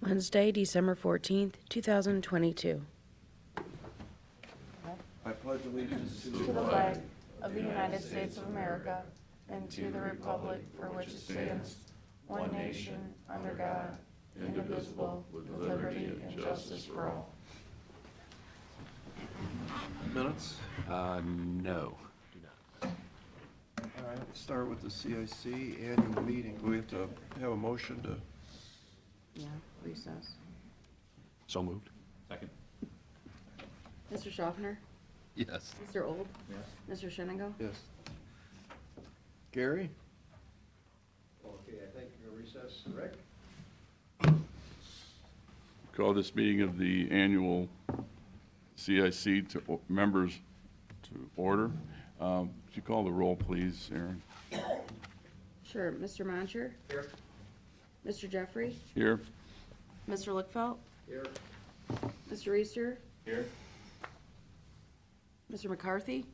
Wednesday, December 14th, 2022. I pledge allegiance to To the flag of the United States of America and to the republic for which it stands, one nation, under God, indivisible, with liberty and justice for all. minutes. No. All right, let's start with the CIC annual meeting. Do we have to have a motion to, Yeah, recess. So moved. Second. Mr. Schaffner? Yes. Mr. Old? Yes. Mr. Shenango? yes. Gary? Okay, I think recess, Rick? Call this meeting of the annual CIC to members to order. Would you call the roll, please, Aaron? Sure. Mr. Moncher? Here. Mr. Jeffrey? Here? Mr. Lickfelt? Here. Mr. Easter? Here. Mr. McCarthy?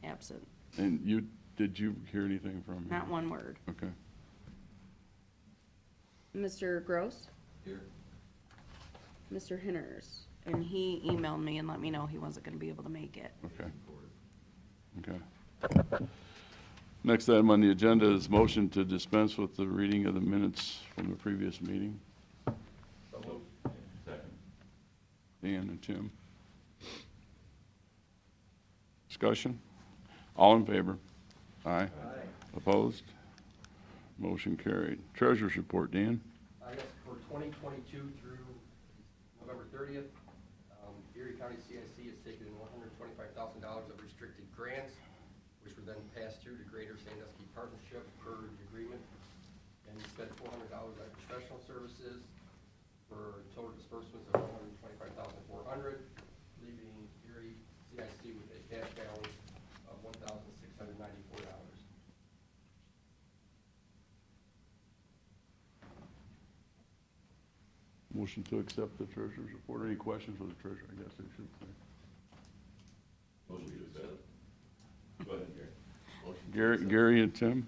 Absent. And did you hear anything from him? Not one word. Okay. Mr. Gross? Here. Mr. Hinners? And he emailed me and let me know he wasn't gonna be able to make it. Okay. Okay. Next item on the agenda is motion to dispense with the reading of the minutes from the previous meeting. So moved. Second. Dan and Tim. Discussion? All in favor? Aye. Opposed? Motion carried. Treasurer's report, Dan? I guess for 2022 through November 30th, Erie County CIC has taken in $125,000 of restricted grants, which were then passed through to Greater Sandusky Partnership per the agreement. And we spent $400 on professional services for total disbursements of $125,400, leaving Erie CIC with a cash balance of $1,694. Motion to accept the treasurer's report. Any questions for the treasurer? I guess I should say. Motion to accept. Go ahead, Gary. Gary and Tim?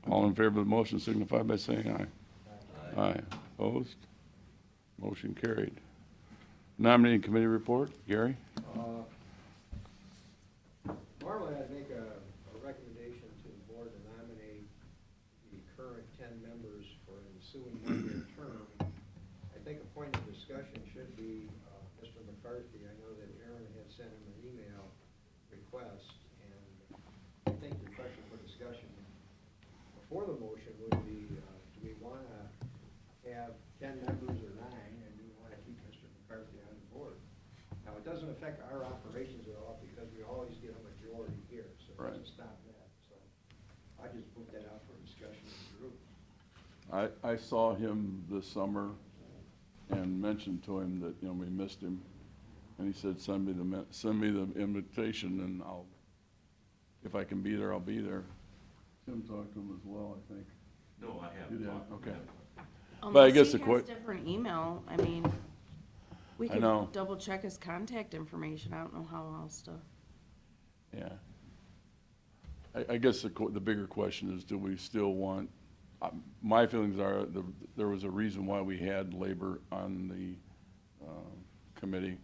All in favor of the motion signify by saying aye. Aye. Opposed? Motion carried. Nominating committee report, Gary? Normally, I'd make a recommendation to the board to nominate the current 10 members for an ensuing one-year term. I think a point of discussion should be Mr. McCarthy. I know that Aaron had sent him an email request, and I think the question for discussion before the motion would be, do we want to have 10 members or 9, and do we want to keep Mr. McCarthy on the board? Now, it doesn't affect our operations at all because we always get a majority here, so it doesn't stop that. So I just put that out for discussion in the group. I saw him this summer and mentioned to him that, we missed him. And he said, send me the invitation and if I can be there, I'll be there. Tim talked to him as well, I think. No, I You haven't did? talked to Okay. him. But I Unless guess he the has different email, I mean, we I could know. double check his contact information. I don't know how else to. Yeah. I guess the bigger question is, do we still want, my feelings are, there was a reason why we had labor on the committee.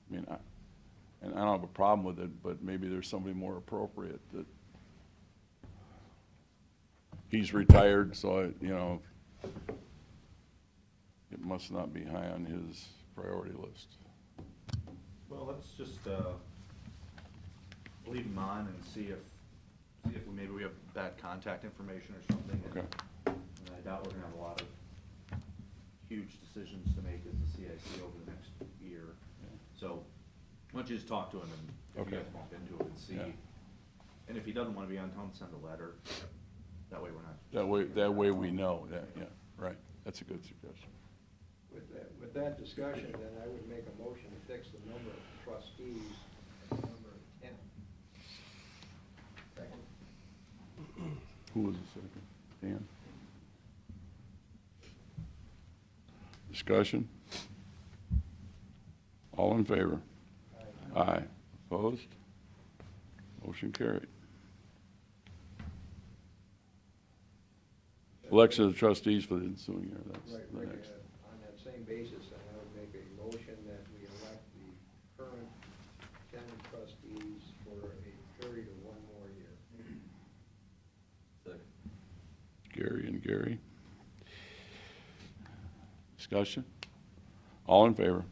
I mean, and I don't have a problem with it, but maybe there's somebody more appropriate that, he's retired, so, it must not be high on his priority list. Well, let's just leave them on and see if maybe we have bad contact information or something. Okay. And I doubt we're gonna have a lot of huge decisions to make as the CIC over the next year. So, why don't you just talk to him and if you Okay. guys bump into him and see. Yeah. And if he doesn't wanna be on town, send a letter. That way we're not. That way we know that, yeah, right. That's a good suggestion. With that discussion, then I would make a motion to fix the number of trustees at the number of 10. Second. Who was the second? Dan? Discussion? All in favor? Aye. Opposed? Motion carried. Election of trustees for the ensuing year, that's Right, the Rick, next. on that same basis, then I would make a motion that we elect the current 10 trustees for a period of 1 more year. Second. Gary and Gary. Discussion? All in favor?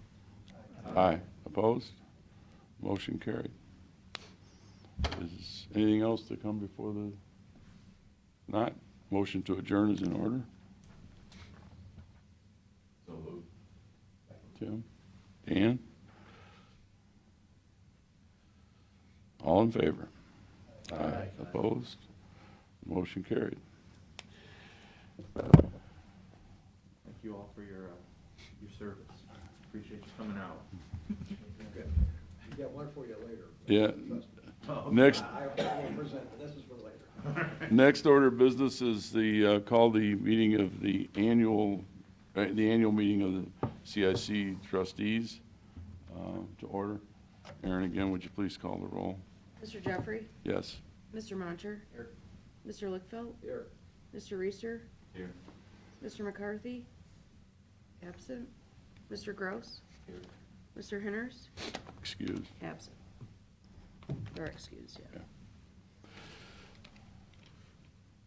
Aye. Opposed? Motion carried. Is anything else to come before the, not? Motion to adjourn is in order. So moved. Tim? Dan? All in favor? Aye. Opposed? Motion carried. Thank you all for your service. Appreciate you coming out. Good. We got one for you later. Yeah. Trust me. Next, I will present, but this is for later. next order of business is the, call the meeting of the annual meeting of the CIC trustees to order. Aaron, again, would you please call the roll? Mr. Jeffrey? Yes. Mr. Moncher? Here. Mr. Lickfeld? Here. Mr. Reister? Here. Mr. McCarthy? Absent. Mr. Gross? Here. Mr. Henners? Excuse. Absent. Or excused, yeah.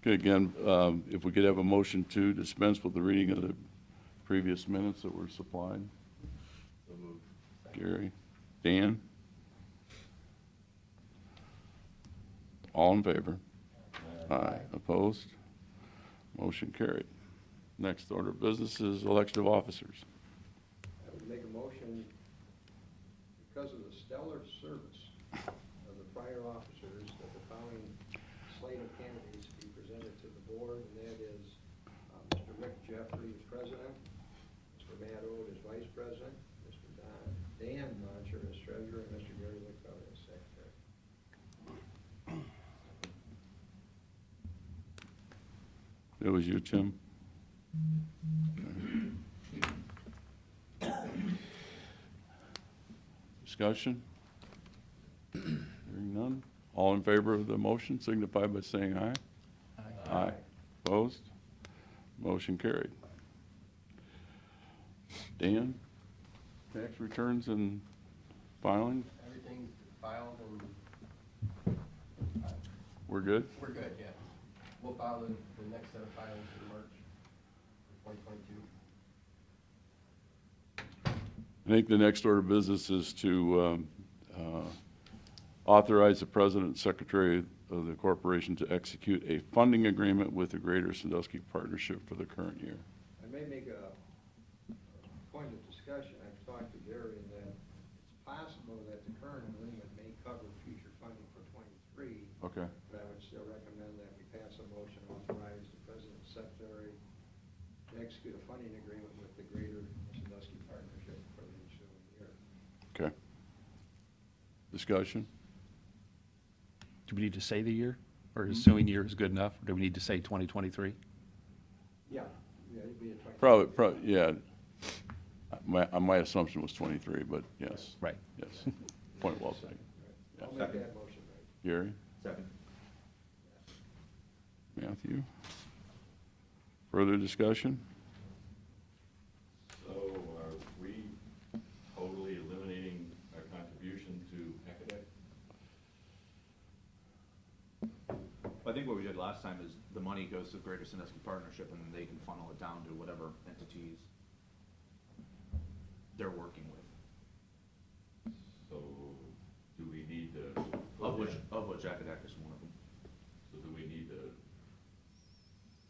Okay, again, if we could have a motion to dispense with the reading of the previous minutes that were supplied. So moved. Gary? Dan? All in favor? Aye. Opposed? Motion carried. Next order of business is election of officers. I would make a motion, because of the stellar service of the prior officers, that the following slate of candidates be presented to the board, and that is Mr. Rick Jeffrey as president, Mr. Matt Ode as vice president, Mr. Dan Moncher as treasurer, and Mr. Gary Lickfeld as secretary. That was you, Tim? Discussion? Hearing none. All in favor of the motion signify by saying aye. Aye. Opposed? Motion carried. Dan, tax returns and filing, Everything's filed and we're good? we're good, yeah. We'll file the next set of filings in March for 2022. I think the next order of business is to authorize the president and secretary of the corporation to execute a funding agreement with the Greater Sandusky Partnership for the current year. I may make a point of discussion. I've talked to Gary in that it's possible that the current agreement may cover future funding for 23, Okay. but I would still recommend that we pass a motion to authorize the president and secretary to execute a funding agreement with the Greater Sandusky Partnership for the ensuing year. Okay. Discussion? Do we need to say the year, or ensuing year is good enough, or do we need to say 2023? Yeah, it'd be a 20. Probably, yeah. My assumption was 23, but yes. Right. Yes. Point well taken. I'll make that motion, right? Gary? Second. Matthew? Further discussion? So are we totally eliminating our contribution to Academic? I think what we did last time is the money goes to the Greater Sandusky Partnership, and then they can funnel it down to whatever entities they're working with, So do we need to? of which Acadac is one of them. So do we need to?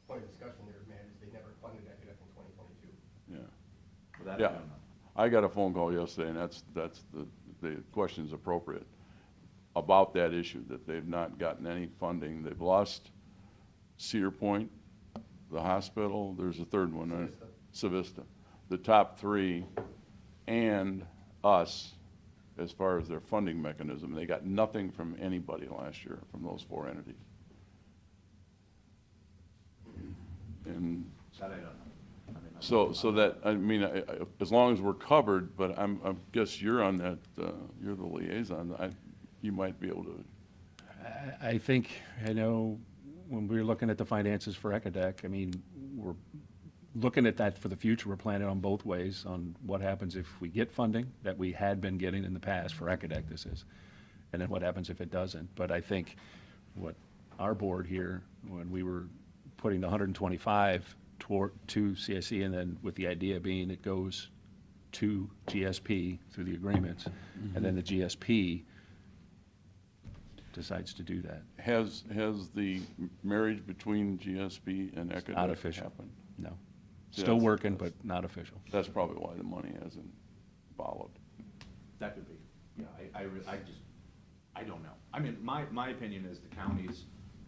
Point of discussion there, Matt, is they never funded Academic in 2022. Yeah. But that, Yeah. I don't know. I got a phone call yesterday, and that's the question's appropriate, about that issue, that they've not gotten any funding. They've lost Cedar Point, the hospital, there's a third one, right? Savista. The top three, and us, as far as their funding mechanism. They got nothing from anybody last year from those four entities. And That I don't know. I mean, so that, I mean, as long as we're covered, but I guess you're on that, you're the liaison, you might be able to, I think, I know when we were looking at the finances for Ecodec, I mean, we're looking at that for the future. We're planning on both ways, on what happens if we get funding that we had been getting in the past for Ecodec, this is, and then what happens if it doesn't. But I think what our board here, when we were putting the 125 to CSE, and then with the idea being it goes to GSP through the agreements, and then the GSP decides to do that. Has the marriage between GSP and Not Ecodec official. happened? No. Yeah, Still that's- working, but not official. That's probably why the money hasn't followed. That could be. Yeah, I don't know. I mean, my opinion is the county's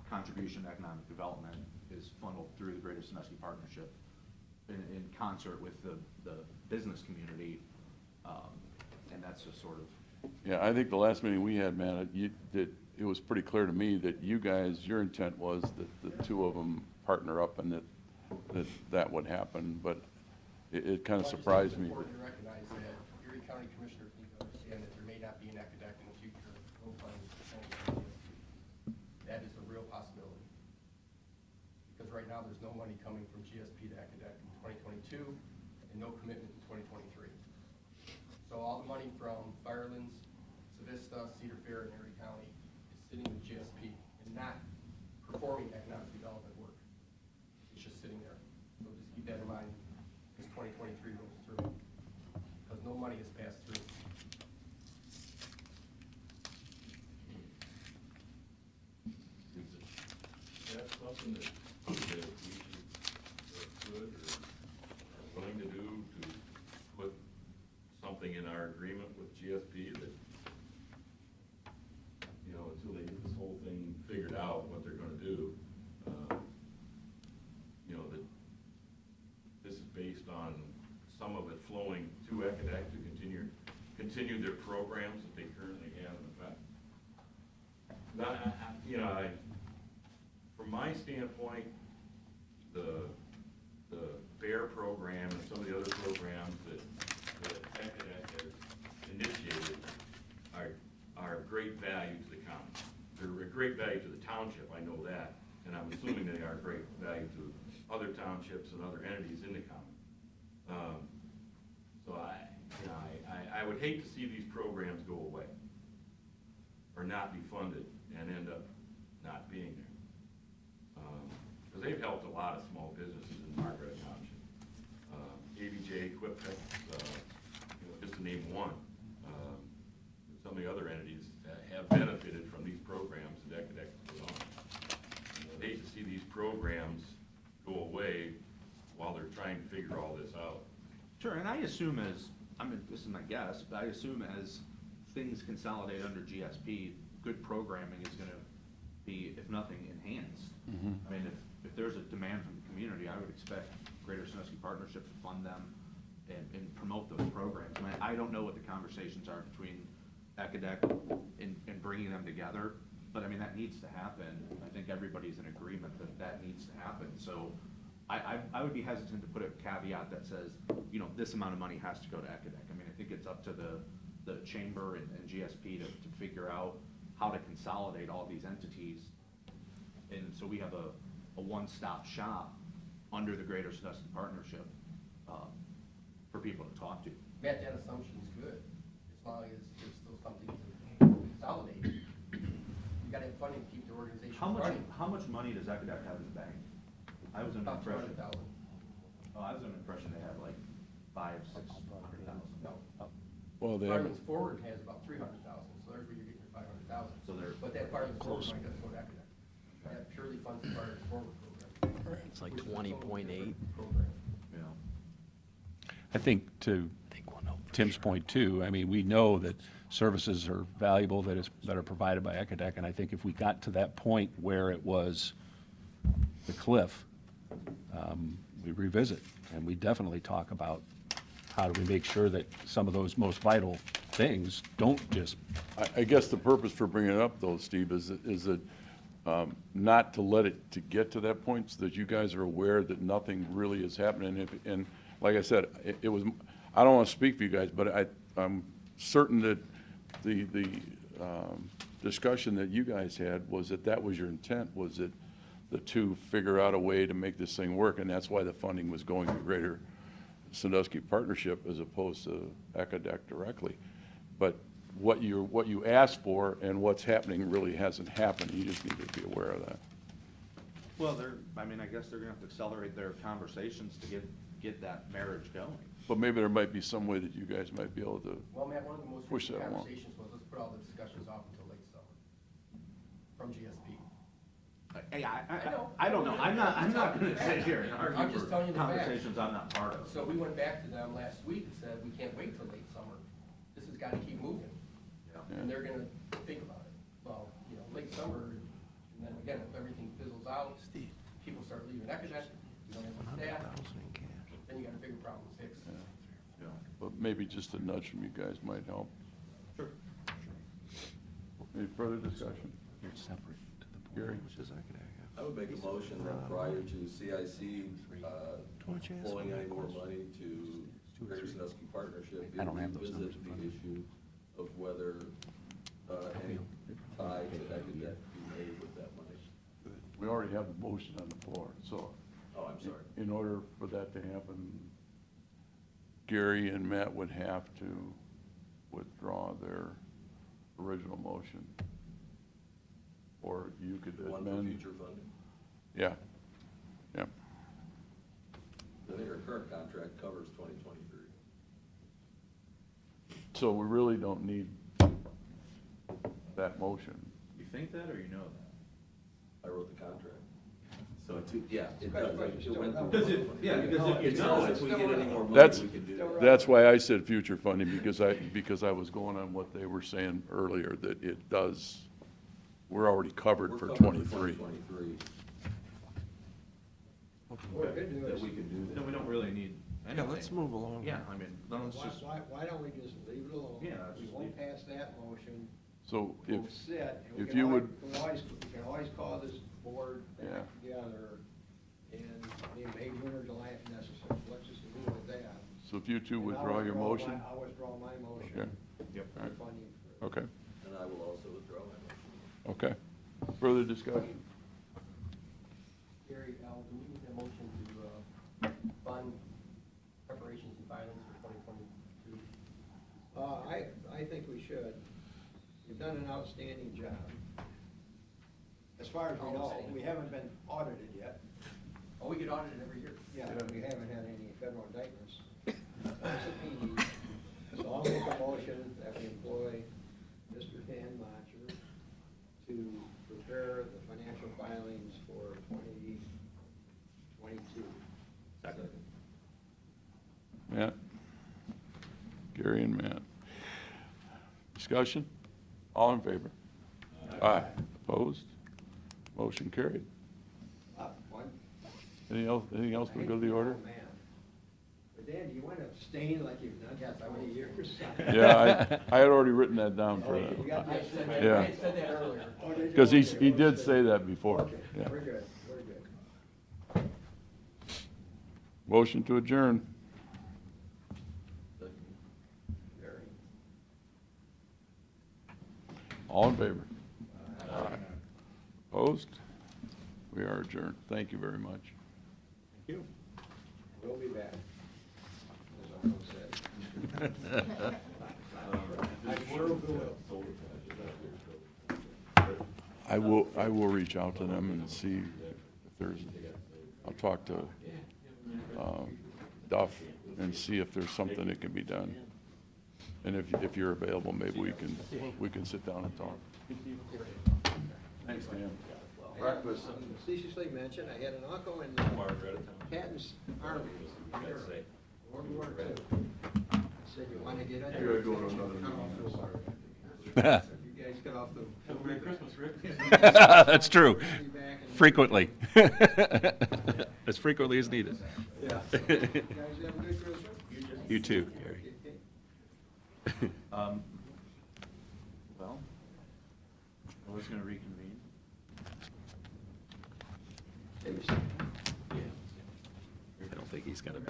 contribution to economic development is funneled through the Greater Sandusky Partnership in concert with the business community, and that's just sort of, Yeah, I think the last meeting we had, Matt, that it was pretty clear to me that you guys, your intent was that the two of them partner up and that would happen, but it kind of surprised me. It's important to recognize that Erie County Commissioners need to understand that there may not be an Ecodec in the future. No funds going to GSP. That is a real possibility. Because right now, there's no money coming from GSP to Ecodec in 2022, and no commitment in 2023. So all the money from Firelands, Savista, Cedar Fair, and Erie County is sitting with GSP and not performing economic development work. It's just sitting there. So just keep that in mind as 2023 goes through, because no money has passed through. Is that something that we should, or could, or willing to do, to put something in our agreement with GSP that, you know, until they get this whole thing figured out, what they're gonna do, you know, that this is based on some of it flowing to Ecodec to continue their programs that they currently have in effect. Now, you know, from my standpoint, the FAIR program and some of the other programs that Ecodec has initiated are of great value to the county. They're a great value to the township, I know that, and I'm assuming they are great value to other townships and other entities in the county. So I would hate to see these programs go away or not be funded and end up not being there. Because they've helped a lot of small businesses in Margaret Township. ABJ, Quiptech, you know, just to name one. Some of the other entities have benefited from these programs that Ecodec put on. You know, I'd hate to see these programs go away while they're trying to figure all this out. sure, and I assume this is my guess, but I assume as things consolidate under GSP, good programming is gonna be, if nothing, enhanced. I mean, if there's a demand from the community, I would expect Greater Sandusky Partnership to fund them and promote those programs. I mean, I don't know what the conversations are between Ecodec and bringing them together, but I mean, that needs to happen. I think everybody's in agreement that needs to happen. So I would be hesitant to put a caveat that says, you know, this amount of money has to go to Ecodec. I mean, I think it's up to the chamber and GSP to figure out how to consolidate all these entities. And so we have a one-stop shop under the Greater Sandusky Partnership for people to talk to. Matt, that assumption's good, as long as there's still something to consolidate. You gotta have funding to keep the organization running. How much money does Ecodec have in the bank? I was under the About impression. 200,000. Oh, I was under the impression they had like 500,000-600,000. No. Well, they have, Firelands Forward has about 300,000, so there's where you're getting your 500,000. So they're But that Firelands Forward money doesn't go to Ecodec. That purely funds the Firelands Forward program. It's like which is a total 20.8. program. You know. I think to Tim's point too, I mean, we know that services are valuable that are provided by Ecodec, and I think if we got to that point where it was the cliff, we revisit, and we definitely talk about how do we make sure that some of those most vital things don't just, I guess the purpose for bringing it up though, Steve, is that not to let it to get to that point, so that you guys are aware that nothing really is happening. And like I said, it was, I don't want to speak for you guys, but I'm certain that the discussion that you guys had was that was your intent, was that the two figure out a way to make this thing work, and that's why the funding was going to Greater Sandusky Partnership as opposed to ECADEC directly. But what you asked for and what's happening really hasn't happened. You just need to be aware of that. Well, I guess they're gonna have to accelerate their conversations to get that marriage going. But maybe there might be some way that you guys might be able to, Well, Matt, one of the most Push recent that along. conversations was, let's put all the discussions off until late summer from GSP. I don't know, I'm not gonna sit here and I'm argue just for telling you the facts. conversations I'm not part of. So we went back to them last week and said, we can't wait till late summer. This has gotta keep moving. And they're gonna think about it. Well, late summer, and then again, if everything fizzles out, people start leaving ECADEC, you don't have the staff, then you got a bigger problem to fix. yeah, but maybe just a nudge from you guys might help. Sure. Any further discussion? Gary? I would make a motion that prior to CIC flowing any more money to Greater Sandusky Partnership, I don't have those revisit numbers in front the of me. issue of whether any tie to ECADEC be made with that money. We already have the motion on the floor, so Oh, I'm sorry. in order for that to happen, Gary and Matt would have to withdraw their original motion. Or you could One for amend. future funding. Yeah, yeah. I think our current contract covers 2023. So we really don't need that motion. You think that, or you know that? I wrote the contract. So, yeah, it does. It went through- Does it- yeah, because if you It know, says if we get any more money, That's, we can do that. that's why I said future funding, because I was going on what they were saying earlier, that it does, we're already covered We're for covered 23. 2023. Well, good news. That we can do that. Then we don't really need anything. Yeah, let's move along. Yeah, I mean, then let's just, Why don't we just leave it alone? Yeah, let's We just won't leave pass that motion. So if, We'll sit, and we if can you always, would- we can always call this board Yeah. back together, and May, June, or July if necessary. Let's just leave it at that. so if you two And I'll withdraw your motion? I'll withdraw my motion. Okay, yep. For funding for. okay, And I will also withdraw my motion. okay. Further discussion? Gary, Al, do we need a motion to fund preparations and filings for 2022? I think we should. You've done an outstanding job. As far as we know, we haven't been audited yet. Oh, we get audited every year. Yeah, we haven't had any federal indictments. That's a PD. So I'll make a motion that we employ Mr. Dan Motcher to prepare the financial filings for 2022. Second. Matt? Gary and Matt. Discussion? All in favor? Aye. Opposed? Motion carried. One. Anything else to go to the order? Oh, man. But Dan, do you want to abstain like you've done Yes, for I will. 20 years? Yeah, I had already written that down for Okay, you got that. that said. Yeah. I said that earlier. Oh, did you? Because Okay, he well, did that's say good. that before. Okay, Yeah. we're good, we're good. Motion to adjourn. Very. All in favor? Aye. Opposed? We are adjourned. Thank you very much. We'll be back, as Uncle said. I'm sure we will. I will reach out to them and see if there's, I'll talk to Duff and see if there's something that can be done. And if you're available, maybe we can sit down and talk. Thanks, Dan. Breakfast. Facetiously mentioned, I had an uncle in Patton's Army. World War II. I said, you want to get in there? You're going to another Cut off meeting. the wire. You guys cut off the. Merry Christmas, Rick. That's true. Be back in- Frequently. As frequently as needed. Yeah. You guys have a good Christmas? You too, Gary. Well, I was gonna reconvene. I don't think he's got a, I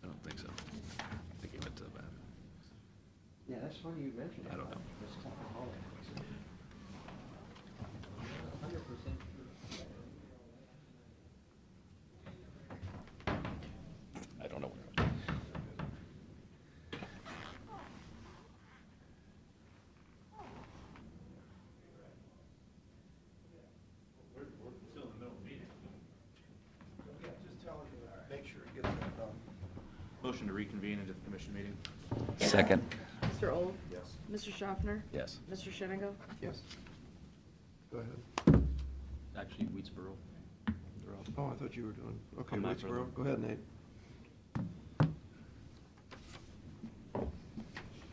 don't think so. I think he went to the bathroom. Yeah, that's funny you mentioned it. I don't know. It's 100% motion to reconvene into the commission meeting. Second. Mr. Old? Yes. Mr. Schaffner? Yes. Mr. Shenango? Yes. Go ahead. Actually, Weedsboro. They're up. Oh, I thought you were doing, okay, I'm not for Whitesboro. them. Go ahead, Nate.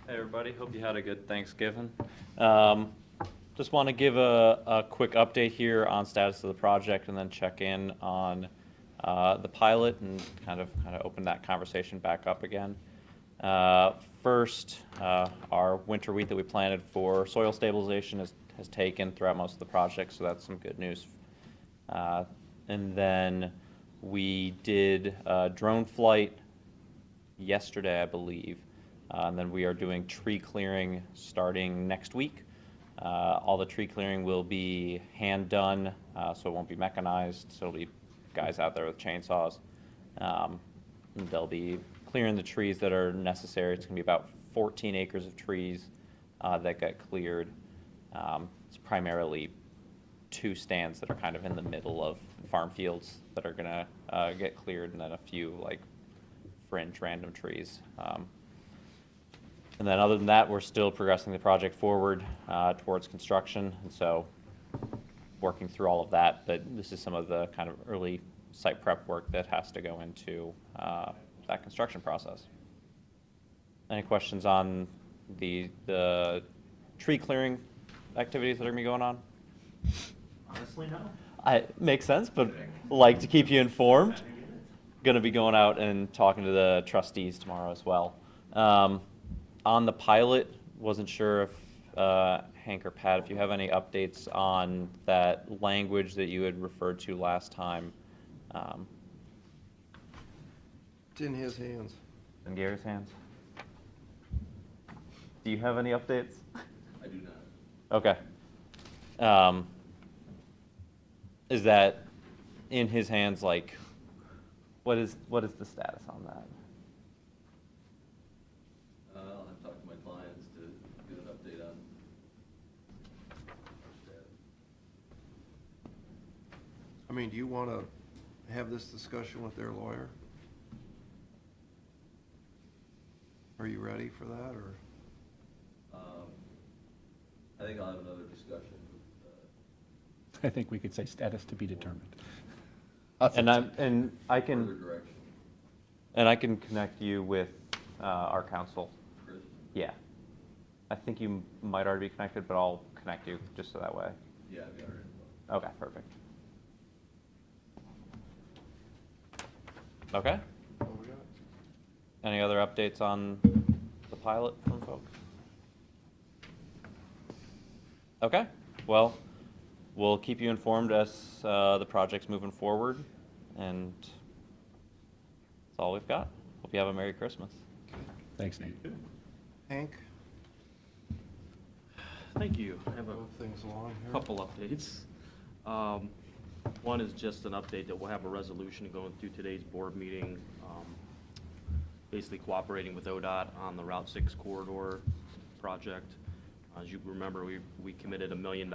Hey, everybody, hope you had a good Thanksgiving. Just want to give a quick update here on status of the project and then check in on the pilot and kind of open that conversation back up again. First, our winter wheat that we planted for soil stabilization has taken throughout most of the project, so that's some good news. And then we did a drone flight yesterday, I believe. And then we are doing tree clearing starting next week. All the tree clearing will be hand done, so it won't be mechanized. So it'll be guys out there with chainsaws. And they'll be clearing the trees that are necessary. It's going to be about 14 acres of trees that get cleared. It's primarily 2 stands that are kind of in the middle of farm fields that are going to get cleared, and then a few like fringe random trees. And then other than that, we're still progressing the project forward towards construction, and so working through all of that. But this is some of the kind of early site prep work that has to go into that construction process. Any questions on the tree clearing activities that are going to be going on? Honestly, no. It makes sense, but like to keep you informed. Going to be going out and talking to the trustees tomorrow as well. On the pilot, wasn't sure if Hank or Pat, if you have any updates on that language that you had referred to last time. It's in his hands. In Gary's hands. Do you have any updates? I do not. Okay. Is that in his hands? Like, what is the status on that? I'll have to talk to my clients to get an update on our status. I mean, do you want to have this discussion with their lawyer? Are you ready for that, or? I think I'll have another discussion with, I think we could say status to be determined. I further can direction. connect you with our counsel. Chris? Yeah. I think you might already be connected, but I'll connect you just so that way. Yeah, I've got it. Okay, perfect. Okay. What we got? Any other updates on the pilot from folks? Okay. Well, we'll keep you informed as the project's moving forward, and that's all we've got. Hope you have a Merry Christmas. Thanks, Nate. Hank, Thank you. I have a move things along here. couple updates. One is just an update that we'll have a resolution going through today's board meeting, basically cooperating with ODOT on the Route 6 corridor project. As you remember, we committed $1 million,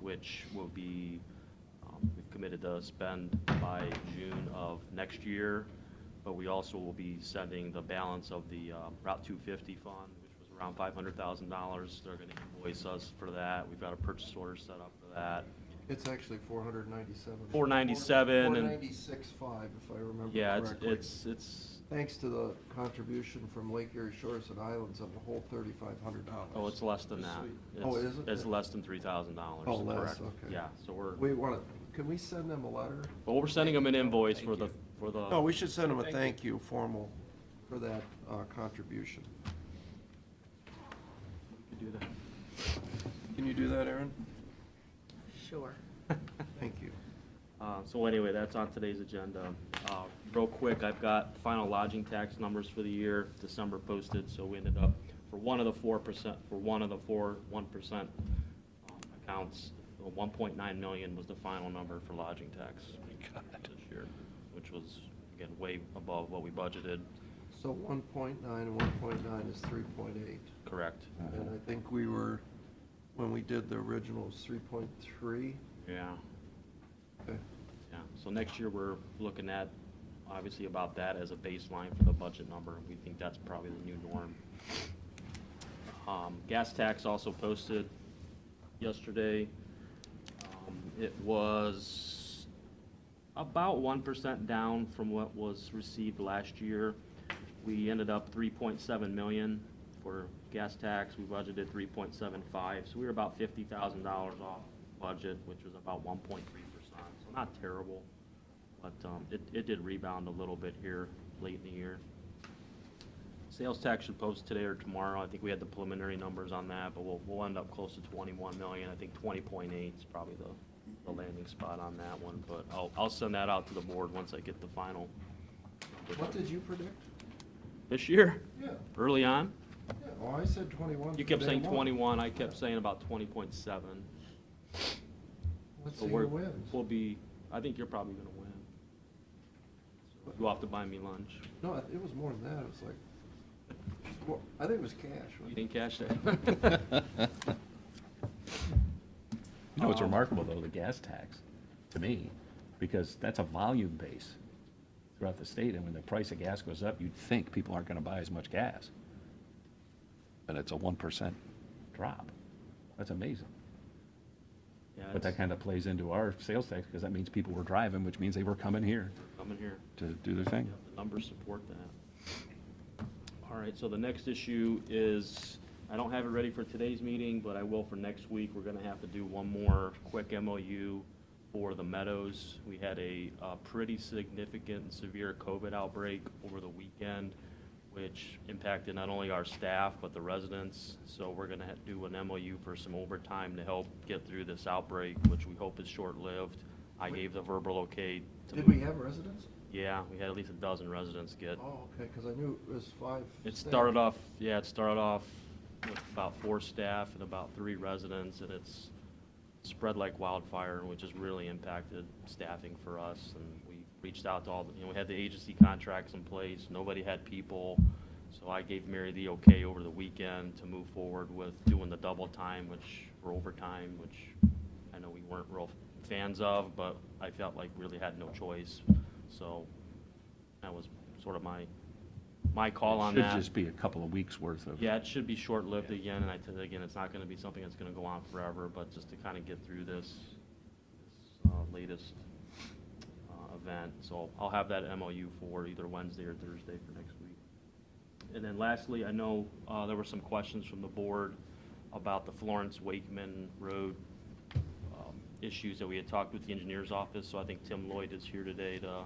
which will be, we've committed to spend by June of next year, but we also will be sending the balance of the Route 250 fund, which was around $500,000. They're going to invoice us for that. We've got a purchase order set up for that. It's actually 497. 497 and- 496.5, if I remember Yeah, correctly. it's Thanks to the contribution from Lake Erie Shores and Islands of the whole $3,500. Oh, it's less than that. Oh, is it? It's less than $3,000. Oh, less, correct. okay. Yeah, so we're, We want to, can we send them a letter? but we're sending them an invoice Thank for the, you. for the. No, we should send them a thank you formal for that contribution. We could do that. Can you do that, Aaron? Sure. Thank you. So anyway, that's on today's agenda. Real quick, I've got final lodging tax numbers for the year, December posted, so we ended up, for one of the 4%, for one of the 1% accounts, 1.9 million was the final number for lodging tax this year, which was, again, way above what we budgeted. So 1.9 and 1.9 is 3.8. Correct. And I think we were, when we did the original, it was 3.3. Yeah. Okay. Yeah, so next year we're looking at obviously about that as a baseline for the budget number. We think that's probably the new norm. Gas tax also posted yesterday. It was about 1% down from what was received last year. We ended up 3.7 million for gas tax. We budgeted 3.75, so we were about $50,000 off budget, which was about 1.3%. So not terrible, but it did rebound a little bit here late in the year. Sales tax should post today or tomorrow. I think we had the preliminary numbers on that, but we'll end up close to 21 million. I think 20.8 is probably the landing spot on that one, but I'll send that out to the board once I get the final. What did you predict? This year, Yeah. early on, Yeah, well, I said 21. you from kept day saying one. 21, I kept saying about 20.7. Let's So see we're- who wins. We'll be, I think you're probably gonna win. You'll have to buy me lunch. No, it was more than that. It was like, well, I think it was cash. You wasn't didn't cash that? You know, it's remarkable, though, the gas tax, to me, because that's a volume base throughout the state, and when the price of gas goes up, you'd think people aren't gonna buy as much gas. And it's a 1% drop. That's amazing. Yeah, But that it's kind of plays into our sales tax, because that means people were driving, which means they were coming here coming here. to do their thing. Yep, the numbers support that. All right, so the next issue is, I don't have it ready for today's meeting, but I will for next week. We're gonna have to do one more quick MOU for the Meadows. We had a pretty significant and severe COVID outbreak over the weekend, which impacted not only our staff, but the residents. So we're gonna do an MOU for some overtime to help get through this outbreak, which we hope is short-lived. I gave the verbal okay to Did move. we have residents? Yeah, we had at least a dozen residents get. Oh, okay, because I knew it was 5. It staff. started off, yeah, it started off with about 4 staff and about 3 residents, and it's spread like wildfire, which has really impacted staffing for us. And we reached out to all, we had the agency contracts in place, nobody had people. So I gave Mary the okay over the weekend to move forward with doing the double time, or overtime, which I know we weren't real fans of, but I felt like really had no choice. So that was sort of my call on that. Should just be a couple of weeks' worth of. Yeah, it should be short-lived again, and again, it's not gonna be something that's gonna go on forever, but just to kind of get through this latest event. So I'll have that MOU for either Wednesday or Thursday for next week. And then lastly, I know there were some questions from the board about the Florence Wakeman Road issues that we had talked with the engineer's office, so I think Tim Lloyd is here today to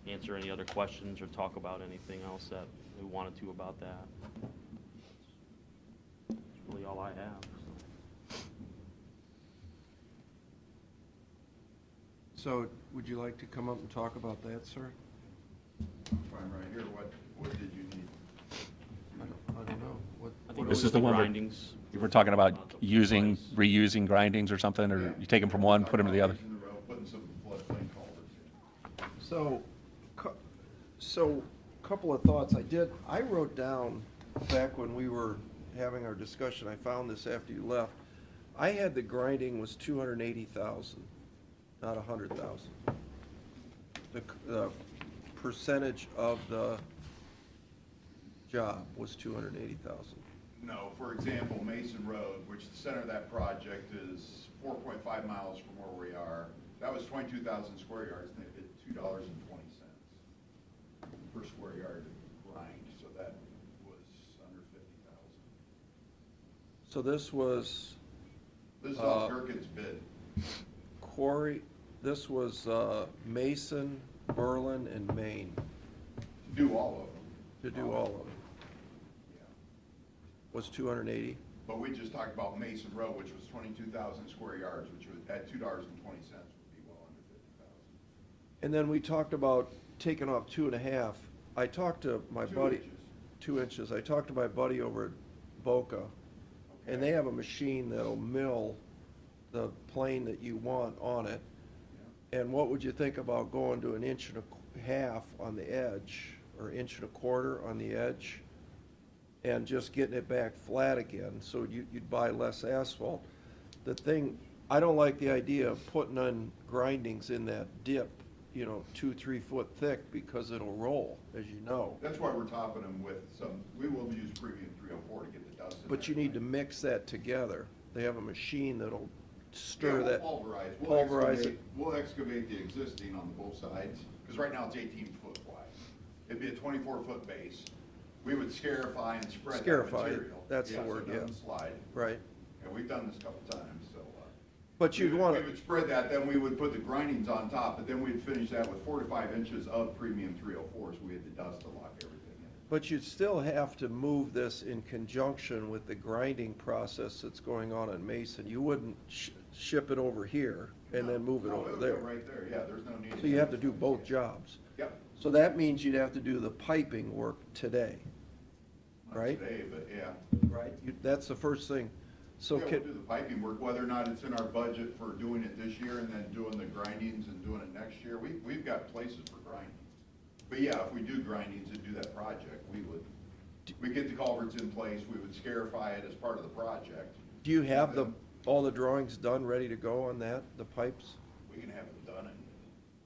answer any other questions or talk about anything else that we wanted to about that. That's really all I have. So would you like to come up and talk about that, sir? I'm right here. What did you need? I don't know. What? I think This it was is the one where grindings. you were talking about the using, price. reusing grindings or something, or you take them from one, put them to the other? Using the road, putting some floodplain culverts in. So, couple of thoughts. I wrote down back when we were having our discussion, I found this after you left. I had the grinding was 280,000, not 100,000. The percentage of the job was 280,000. No, for example, Mason Road, which the center of that project is 4.5 miles from where we are. That was 22,000 square yards, and they did $2.20 per square yard to grind, so that was under 50,000. So this was This is all Gherkin's bid. Quarry, this was Mason, Berlin, and Maine To do all of them. to do all of them. Yeah. Was 280? But we just talked about Mason Road, which was 22,000 square yards, which was at $2.20 would be well under 50,000. And then we talked about taking off 2.5. I talked to my 2 buddy. inches. 2 inches. I talked to my buddy over at Boca, and they have a machine that'll mill the plane that you want on it. And what would you think about going to 1.5 inches on the edge, or 1.25 inches on the edge, and just getting it back flat again, so you'd buy less asphalt? The thing, I don't like the idea of putting on grindings in that dip you know, 2-3 foot thick because it'll roll, as you know. That's why we're topping them with some, we will use premium 304 to get the dust in But you there. need to mix that together. They have a machine that'll Yeah, stir we'll that. pulverize. Pulverize it. We'll excavate the existing on both sides, because right now it's 18 foot wide. It'd be a 24-foot base. We would scarify and spread that Scarify it. material. That's the so it word, yeah. doesn't slide. Right. And we've done this a couple times, so. But you'd want We would spread that, then we would put the grindings on top, but then we'd finish that with 4 to 5 inches of premium 304, so we had the dust to lock everything in. But you'd still have to move this in conjunction with the grinding process that's going on in Mason. You wouldn't ship it over here and then move it No, over would go there. right there, yeah, there's no need. So you have to do both jobs. Yep. So that means you'd have to do the piping work today, Not right? today, but yeah. Right. That's the first thing. So Yeah, we'll can, do the piping work, whether or not it's in our budget for doing it this year and then doing the grindings and doing it next year. We've got places for grinding. But yeah, if we do grindings and do that project, we get the culverts in place, we would scarify it as part of the project. do you have all the drawings done, ready to go on that, the pipes? We can have it done, and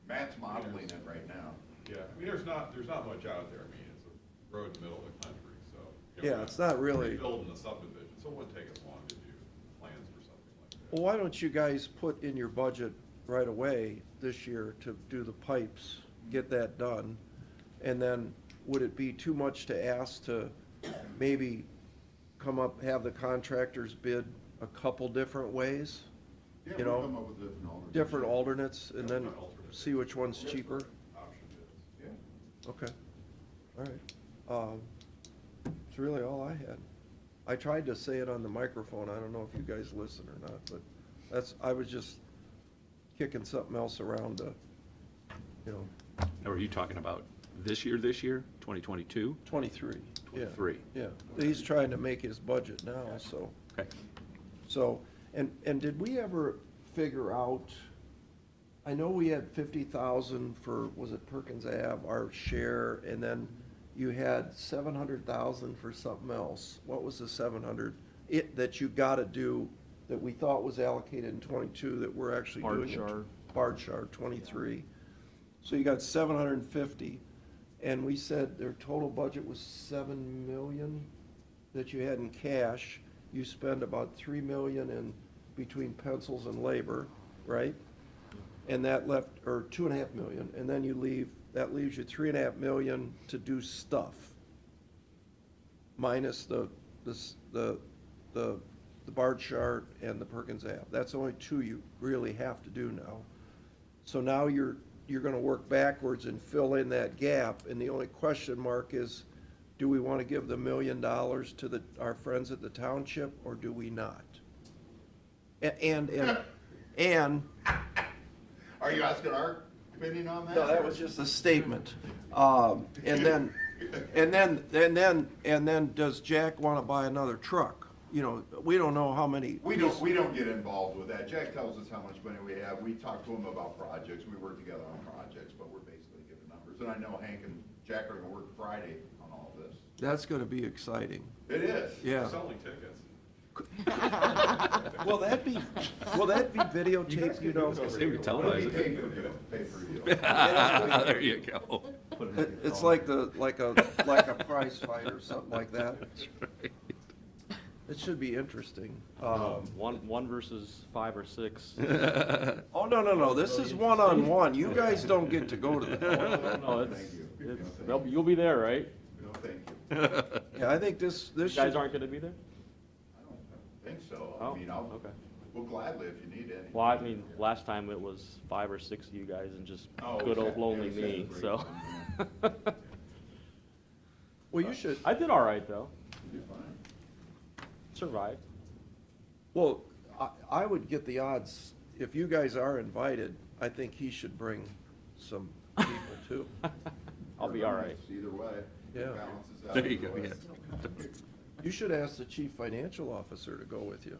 Matt's modeling it right now. Yeah, I mean, there's not much out there, I mean, it's a road in the middle of the country, so. you know, Yeah, it's not really. Building a subdivision, so it wouldn't take us long to do plans for something like that. Well, why don't you guys put in your budget right away this year to do the pipes, get that done? And then would it be too much to ask to maybe come up, have the contractors bid a couple different ways? Yeah, You we'll know, come up with different alternates. different alternates and then Different alternates. see which one's cheaper? Option is. Yeah. Okay, all right. It's really all I had. I tried to say it on the microphone, I don't know if you guys listen or not, but I was just kicking something else around to, you know, Now, are you talking about this year, 2022? 23. Yeah. 23. Yeah, he's trying to make his budget now, so. Okay. So, and did we ever figure out, I know we had 50,000 for, was it Perkins Ave, our share, and then you had 700,000 for something else. What was the 700? That you gotta do, that we thought was allocated in 22, that we're actually doing it. Bardshar. Bardshar, 23. So you got 750, and we said their total budget was 7 million that you had in cash. You spend about 3 million in between pencils and labor, right? And that left, or 2.5 million, and then that leaves you 3.5 million to do stuff. Minus the Bardshar and the Perkins Ave. That's only two you really have to do now. So now you're gonna work backwards and fill in that gap, and the only question mark is, do we wanna give the $1 million to our friends at the township, or do we not? And Are you asking our opinion on that? no, that was just a statement. And then does Jack wanna buy another truck? You know, we don't know how many. We don't get involved with that. Jack tells us how much money we have. We talk to him about projects. We work together on projects, but we're basically giving numbers. And I know Hank and Jack are gonna work Friday on all of this. That's gonna be exciting. It is. Yeah. Selling tickets. Will that be videotaped, you know? Say we televise it. Pay-per-view. There you go. It's like a prize fight or something like that. It should be interesting. One versus 5 or 6. Oh, no, this is one-on-one. You guys don't get to go to the. No, it's, Thank you. you'll be there, right? No, thank you. Yeah, I think this You should. guys aren't gonna be there? I don't think so. Oh, I mean, okay. we'll gladly if you need any. Well, I mean, last time it was 5 or 6 of you guys and just Oh, good it was old lonely it was me, great so. fun, yeah. Well, you should. I did all right, though. You'll be fine. Survived. Well, I would get the odds, if you guys are invited, I think he should bring some people too. I'll be all right. Either way. It Yeah. balances out There you either go, way. yeah. You should ask the chief financial officer to go with you.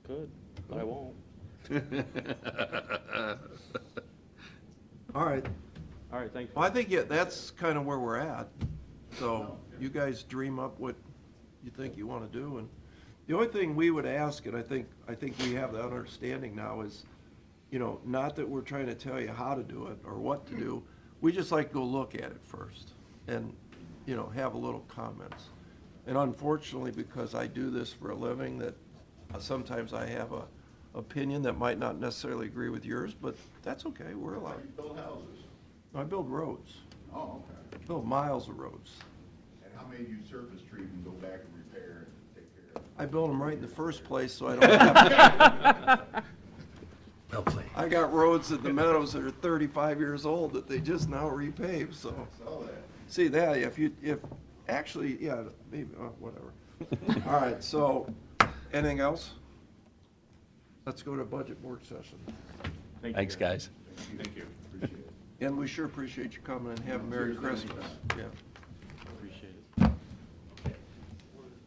Good, but I won't. All right. All right, thank you. Well, I think, yeah, that's kind of where we're at. So you guys dream up what you think you want to do. And the only thing we would ask, and I think we have that understanding now, is you know, not that we're trying to tell you how to do it or what to do. We just like to go look at it first and, you know, have a little comments. And unfortunately, because I do this for a living, that sometimes I have a opinion that might not necessarily agree with yours, but that's okay, we're allowed. You build houses. I build roads, Oh, okay. I build miles of roads. And how many do you surface treat and go back and repair and take care of? I build them right in the first place, so I don't have to. Well played. I got roads in the meadows that are 35 years old that they just now repave, so. Saw that. See, that, actually, yeah, maybe, whatever. All right, so, anything else? Let's go to budget work session. Thanks, guys. Thank you. Appreciate it. And we sure appreciate you coming and have a Merry Christmas. Yeah. Appreciate it.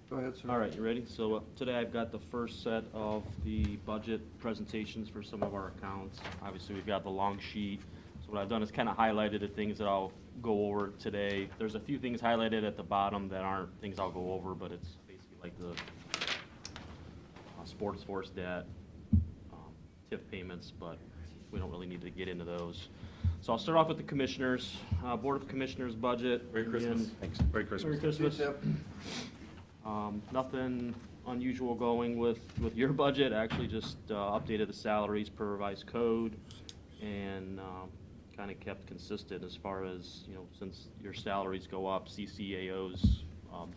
Go ahead, sir. All right, you ready? So today I've got the first set of the budget presentations for some of our accounts. Obviously, we've got the long sheet. So what I've done is kind of highlighted the things that I'll go over today. There's a few things highlighted at the bottom that aren't things I'll go over, but it's basically like the sports force debt, TIF payments, but we don't really need to get into those. So I'll start off with the Commissioners, Board of Commissioners budget. Merry Christmas. Again, Thanks. Merry Christmas. Merry Christmas. Nothing unusual going with your budget. I actually just updated the salaries per revised code and kind of kept consistent as far as, you know, since your salaries go up, CCAO's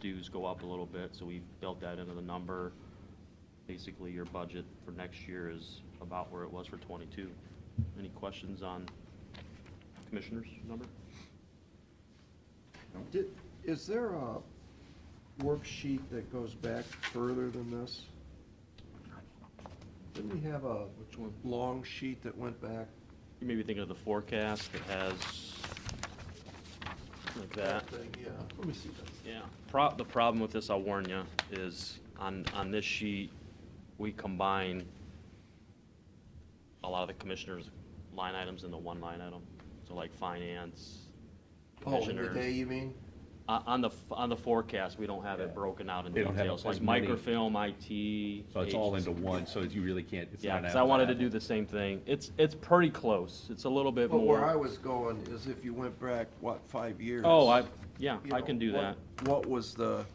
dues go up a little bit, so we built that into the number. Basically, your budget for next year is about where it was for '22. Any questions on Commissioner's number? Is there a worksheet that goes back further than this? Didn't we have a Which one? long sheet that went back? You may be thinking of the forecast that has like that. thing? Yeah, let me see that. Yeah. The problem with this, I'll warn you, is on this sheet, we combine a lot of the commissioners' line items into one line item. So like finance, Oh, in the commissioners. day, you mean? On the forecast, we don't have it broken out in They don't have details, like as many. microfilm, IT. So it's all into agency. one, so you really can't, it's Yeah, not because I apple wanted to apple. do the same thing. It's pretty close. It's a little bit But where I more. was going is if you went back, what, 5 years? Yeah, you I know, can do that. What was the,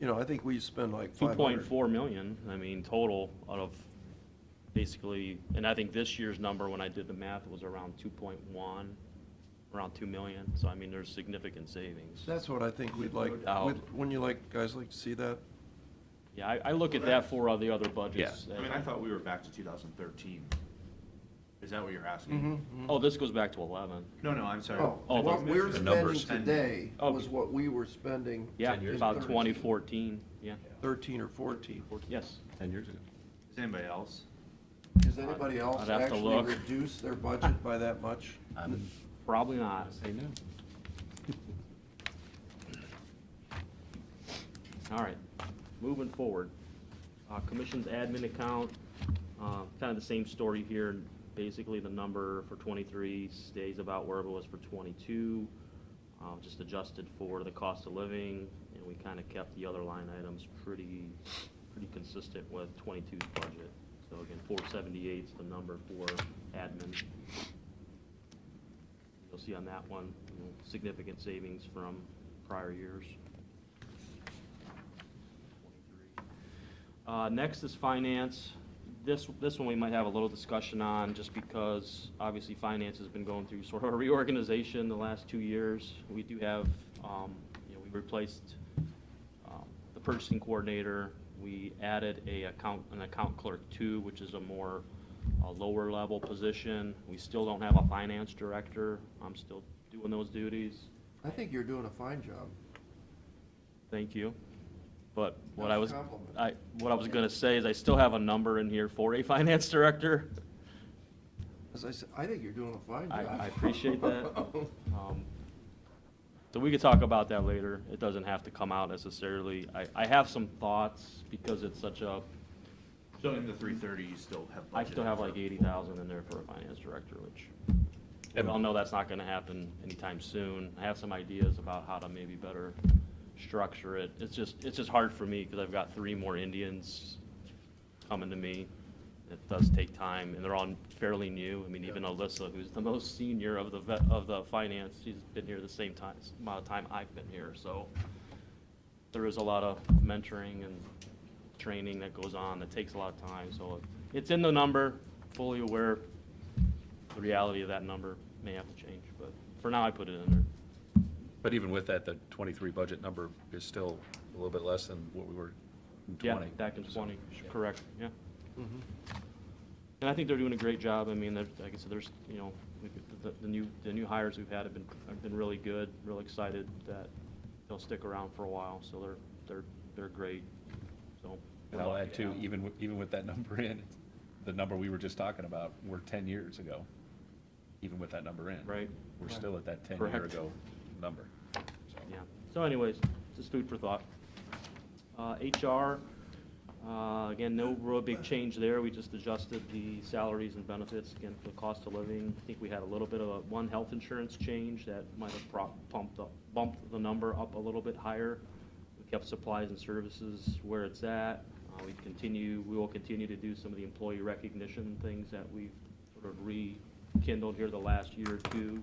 you know, I think we spent like 500. 2.4 million, I mean, total out of basically, and I think this year's number, when I did the math, was around 2.1, around 2 million. So I mean, there's significant savings. That's what I think we'd like, doubt. when you guys like to see that? Yeah, I look at that for all the other budgets. I mean, I thought we were back to 2013. Is that what you're asking? Oh, this goes back to 11. No, no, I'm sorry. Oh, Oh, what we're the spending numbers. today Oh. was what we were spending. Yeah, 10 years about ago. 2014, yeah. 13 or 14. Yes. 10 years ago. Is anybody else? Does anybody else I'd have to actually look. reduce their budget by that much? I'm Probably not. gonna say no. All right, moving forward. Commission's admin account, kind of the same story here. Basically, the number for '23 stays about where it was for '22, just adjusted for the cost of living, and we kind of kept the other line items pretty consistent with '22's budget. So again, 478 is the number for admin. You'll see on that one, you know, significant savings from prior years. Next is finance. This one we might have a little discussion on, just because obviously finance has been going through sort of a reorganization the last 2 years. We do have, you know, we replaced the purchasing coordinator. We added an account clerk 2, which is a more lower level position. We still don't have a finance director. I'm still doing those duties. I think you're doing a fine job. Thank you. But what That's I a was, compliment. what I was gonna say is I still have a number in here for a finance director. As I said, I think you're doing a fine job. I appreciate that. So we could talk about that later. It doesn't have to come out necessarily. I have some thoughts because it's such a, So in the 330, you still have I budgeted still have for- like 80,000 in there for a finance director, which we all know that's not gonna happen anytime soon. I have some ideas about how to maybe better structure it. It's just hard for me because I've got 3 more Indians coming to me, It does take time, and they're all fairly new. I mean, even Alyssa, who's the most senior of the finance, she's been here the same amount of time I've been here, so there is a lot of mentoring and training that goes on, that takes a lot of time, so it's in the number, fully aware the reality of that number may have to change, but for now, I put it in there. But even with that, the 23 budget number is still a little bit less than what we were in 20. Yeah, back in 20, correct, yeah. And I think they're doing a great job. I mean, like I said, there's, you know, the new hires we've had have been really good, real excited that they'll stick around for a while, so they're great, so. And I'll add too, even with that number in, the number we were just talking about, we're 10 years ago, even with that number in. Right. We're still at that 10-year Correct. ago number. Yeah, so anyways, just food for thought. HR, again, no real big change there, we just adjusted the salaries and benefits, again, for the cost of living. I think we had a little bit of one health insurance change that might have bumped the number up a little bit higher. We kept supplies and services where it's at. We will continue to do some of the employee recognition things that we've sort of rekindled here the last year or two.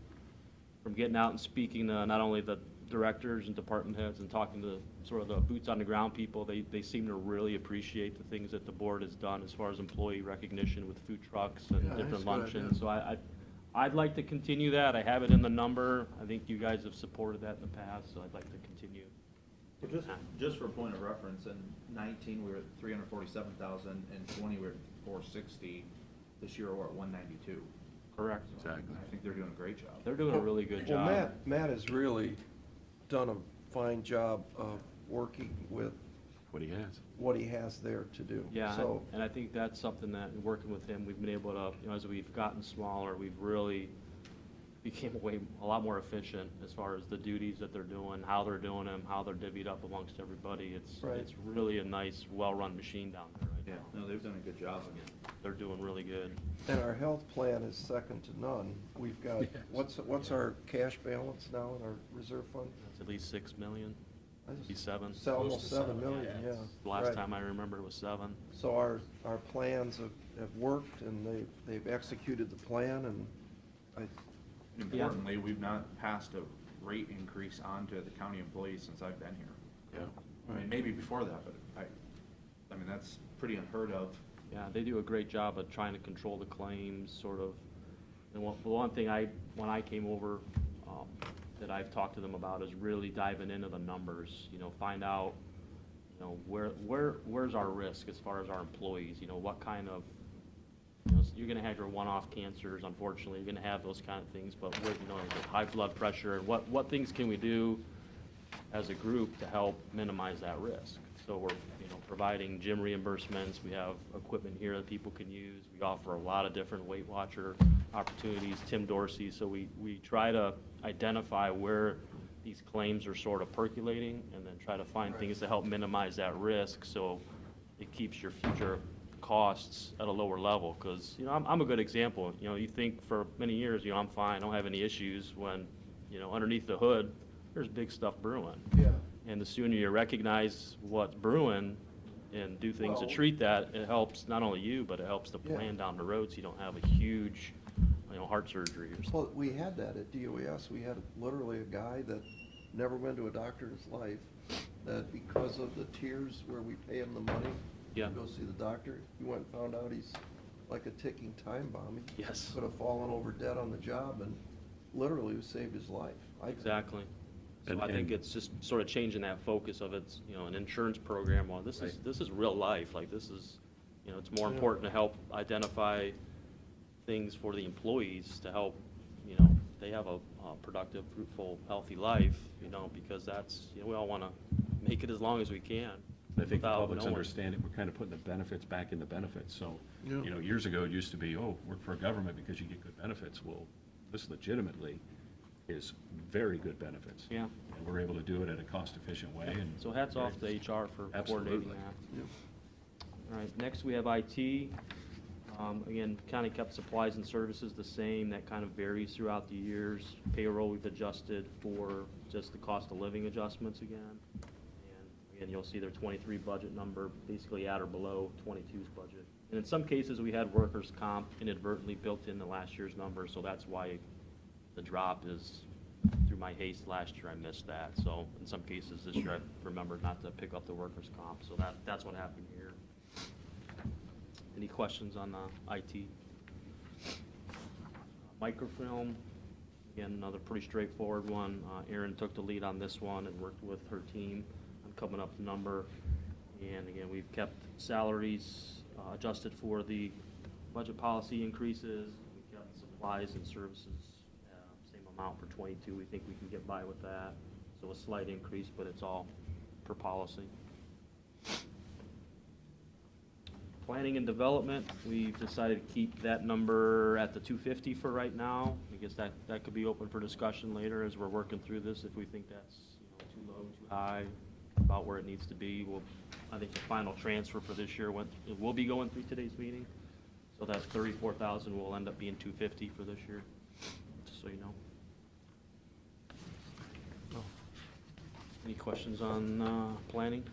From getting out and speaking to not only the directors and department heads and talking to sort of the boots on the ground people, they seem to really appreciate the things that the board has done as far as employee recognition with food trucks and Yeah, that's a different good idea. luncheons. So I'd like to continue that. I have it in the number. I think you guys have supported that in the past, so I'd like to continue. Well, just for a point of reference, in 19, we were at 347,000, and 20, we were at 460. This year, we're at 192. Correct. Exactly. I think they're doing a great job. They're doing a really good Well, job. Matt has really done a fine job of working with What he has. what he has there to do. Yeah, So, and I think that's something that, working with him, we've been able to, you know, as we've gotten smaller, we've really became a lot more efficient as far as the duties that they're doing, how they're doing them, how they're divvied up amongst everybody. Right. It's really a nice, well-run machine down there right Yeah, now. no, they've done a good job. They're doing really good. and our health plan is second to none. We've got, what's our cash balance now in our reserve fund? It's at least 6 million, maybe 7. It's almost 7 million, yeah. Last Right. time I remember it was 7. So our plans have worked, and they've executed the plan, and Importantly, we've not passed a rate increase on to the county employees since I've been here. Yeah. I mean, maybe before that, but I mean, that's pretty unheard of. Yeah, they do a great job of trying to control the claims, sort of. And one thing when I came over, that I've talked to them about is really diving into the numbers, you know, find out, you know, where's our risk as far as our employees, you know, what kind of, you know, you're gonna have your one-off cancers, unfortunately, you're gonna have those kind of things, but what, you know, the high blood pressure, and what things can we do as a group to help minimize that risk? So we're, you know, providing gym reimbursements, we have equipment here that people can use, we offer a lot of different Weight Watcher opportunities, Tim Dorsey, so we try to identify where these claims are sort of percolating, and then try to find things to help minimize that risk, so it keeps your future costs at a lower level, because, you know, I'm a good example. You know, you think for many years, you know, I'm fine, I don't have any issues, when, you know, underneath the hood, there's big stuff brewing. yeah. And the sooner you recognize what's brewing and do things to Well- treat that, it helps not only you, but it helps the plan down the road, so you don't have a huge, you know, heart surgery or something. Well, we had that at DOES. We had literally a guy that never went to a doctor in his life, that because of the tiers where we pay him the money Yeah. to go see the doctor, he went and found out he's like a ticking time bomb. He Yes. could have fallen over dead on the job, and literally it saved his life. I think. Exactly. So And- I think and- it's just sort of changing that focus of it's, you know, an insurance program. Well, this is real life. Like, this is, you know, it's more Yeah. important to help identify things for the employees to help, you know, they have a productive, fruitful, healthy life, you know, because that's, you know, we all want to make it as long as we can. I think the without public's knowing. understanding, we're kind of putting the benefits back in the benefits, so, Yeah. you know, years ago, it used to be, oh, work for a government because you get good benefits. Well, this legitimately is very good benefits. Yeah. And we're able to do it in a cost-efficient way, and. So hats off to HR for coordinating Absolutely. that. All right, next we have IT. Again, county kept supplies and services the same. That kind of varies throughout the years. Payroll, we've adjusted for just the cost of living adjustments again. And And you'll see their 23 budget number basically at or below 22's budget. And in some cases, we had workers' comp inadvertently built in the last year's number, so that's why the drop is, through my haste last year, I missed that. So in some cases this year, I remembered not to pick up the workers' comp, so that's what happened here. Any questions on IT? Microfilm, again, another pretty straightforward one. Erin took the lead on this one and worked with her team on coming up with the number. And again, we've kept salaries adjusted for the budget policy increases. We kept supplies and services, same amount for 22. We think we can get by with that. So a slight increase, but it's all per policy. Planning and development, we've decided to keep that number at the 250 for right now. I guess that could be open for discussion later as we're working through this, if we think that's, too low, too high, about where it needs to be. I think the final transfer for this year will be going through today's meeting. So that 34,000 will end up being 250 for this year, just so you know. Any questions on planning?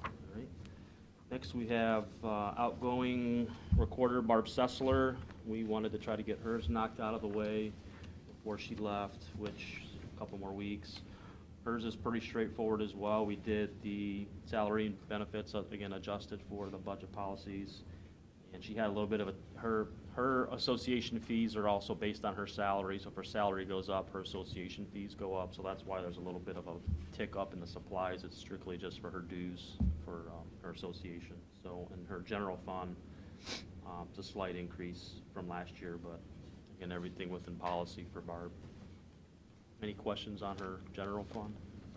All right. Next, we have outgoing recorder Barb Sessler. We wanted to try to get hers knocked out of the way before she left, which is a couple more weeks. Hers is pretty straightforward as well. We did the salary and benefits, again, adjusted for the budget policies. And she had a little bit of her association fees are also based on her salary. So if her salary goes up, her association fees go up. So that's why there's a little bit of a tick up in the supplies. It's strictly just for her dues for her association. So in her general fund, it's a slight increase from last year, but again, everything within policy for Barb. Any questions on her general fund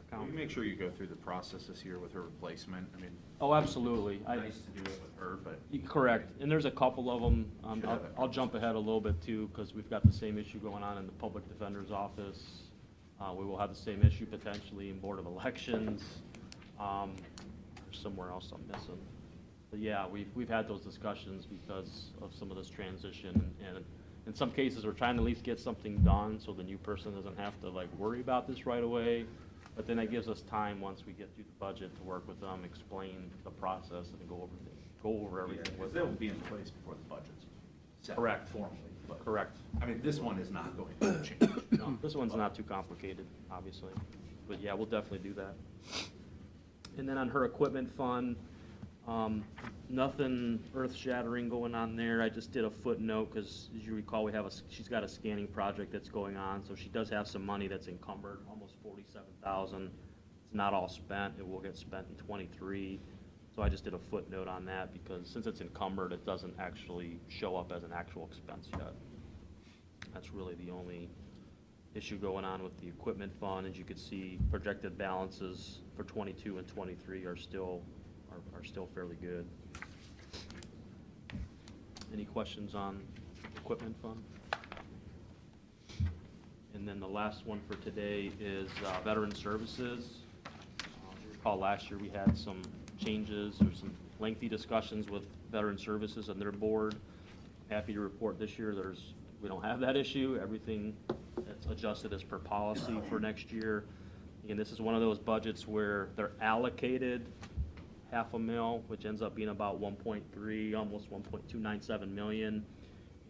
account? Can you make sure you go through the process this year with her replacement? I mean, Oh, absolutely. nice to do it with her, but Correct, and there's a couple of them. Should have it. I'll jump ahead a little bit too, because we've got the same issue going on in the public defender's office. We will have the same issue potentially in Board of Elections. There's somewhere else I'm missing. But yeah, we've had those discussions because of some of this transition, and in some cases, we're trying to at least get something done so the new person doesn't have to worry about this right away. But then that gives us time, once we get through the budget, to work with them, explain the process, and go over everything because with that will them. be in place before the budget's set Correct. formally. But, Correct. I mean, this one is not going to change. No, this one's not too complicated, obviously. But yeah, we'll definitely do that. And then on her equipment fund, nothing earth-shattering going on there. I just did a footnote because, as you recall, she's got a scanning project that's going on, so she does have some money that's encumbered, almost $47,000. It's not all spent. It will get spent in '23. So I just did a footnote on that because since it's encumbered, it doesn't actually show up as an actual expense yet. That's really the only issue going on with the equipment fund. As you can see, projected balances for '22 and '23 are still fairly good. Any questions on equipment fund? And then the last one for today is veteran services. As you recall, last year we had some changes or some lengthy discussions with veteran services and their board. Happy to report this year we don't have that issue. Everything that's adjusted as per policy for next year. Again, this is one of those budgets where they're allocated $500,000, which ends up being about 1.3, almost 1.297 million.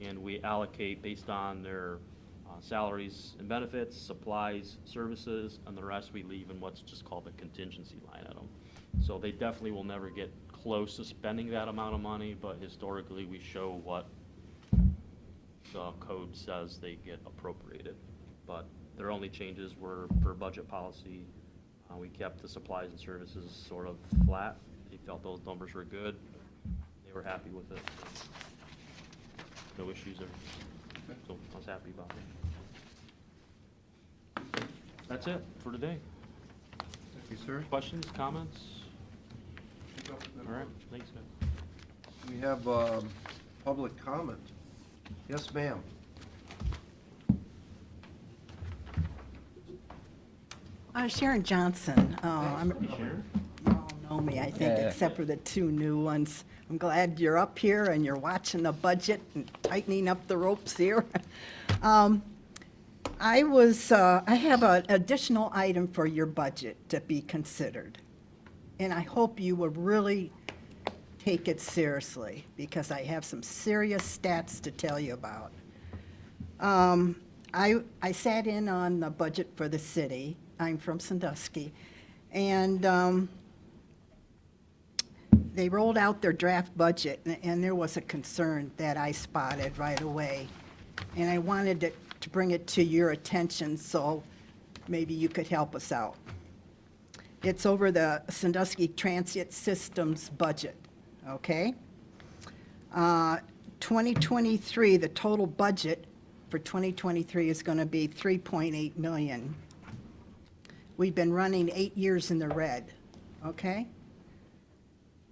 And we allocate based on their salaries and benefits, supplies, services, and the rest we leave in what's just called the contingency line item. So they definitely will never get close to spending that amount of money, but historically we show what the code says they get appropriated. But their only changes were for budget policy. We kept the supplies and services sort of flat. They felt those numbers were good. They were happy with it. No issues there. So I was happy about it. That's it for today. Thank you, sir. Questions, comments? All right, thanks, guys. We have public comment. Yes, ma'am. Sharon Johnson. You all know me, I think, except for the two new ones. I'm glad you're up here and you're watching the budget and tightening up the ropes here. I have an additional item for your budget to be considered. And I hope you will really take it seriously, because I have some serious stats to tell you about. I sat in on the budget for the city. I'm from Sandusky. And they rolled out their draft budget, and there was a concern that I spotted right away. And I wanted to bring it to your attention, so maybe you could help us out. It's over the Sandusky Transit Systems budget, okay? 2023, the total budget for 2023 is going to be 3.8 million. We've been running 8 years in the red, okay?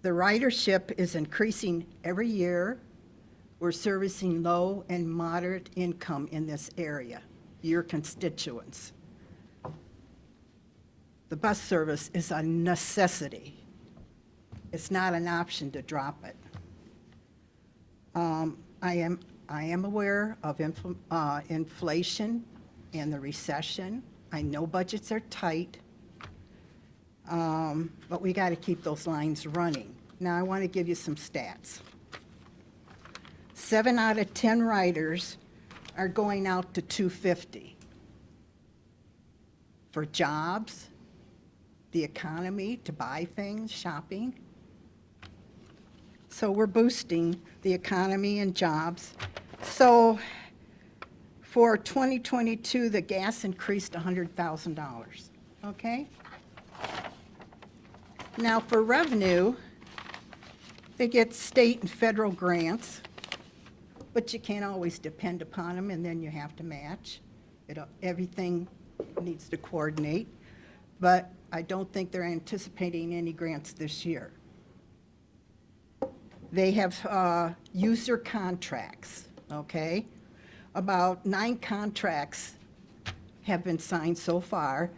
The ridership is increasing every year. We're servicing low and moderate income in this area, your constituents. The bus service is a necessity. It's not an option to drop it. I am aware of inflation and the recession. I know budgets are tight, but we got to keep those lines running. Now, I want to give you some stats. 7 out of 10 riders are going out to 250 for jobs, the economy, to buy things, shopping. So we're boosting the economy and jobs. So for 2022, the gas increased $100,000, okay? Now for revenue, they get state and federal grants, but you can't always depend upon them, and then you have to match. Everything needs to coordinate, but I don't think they're anticipating any grants this year. They have user contracts, okay? About 9 contracts have been signed so far.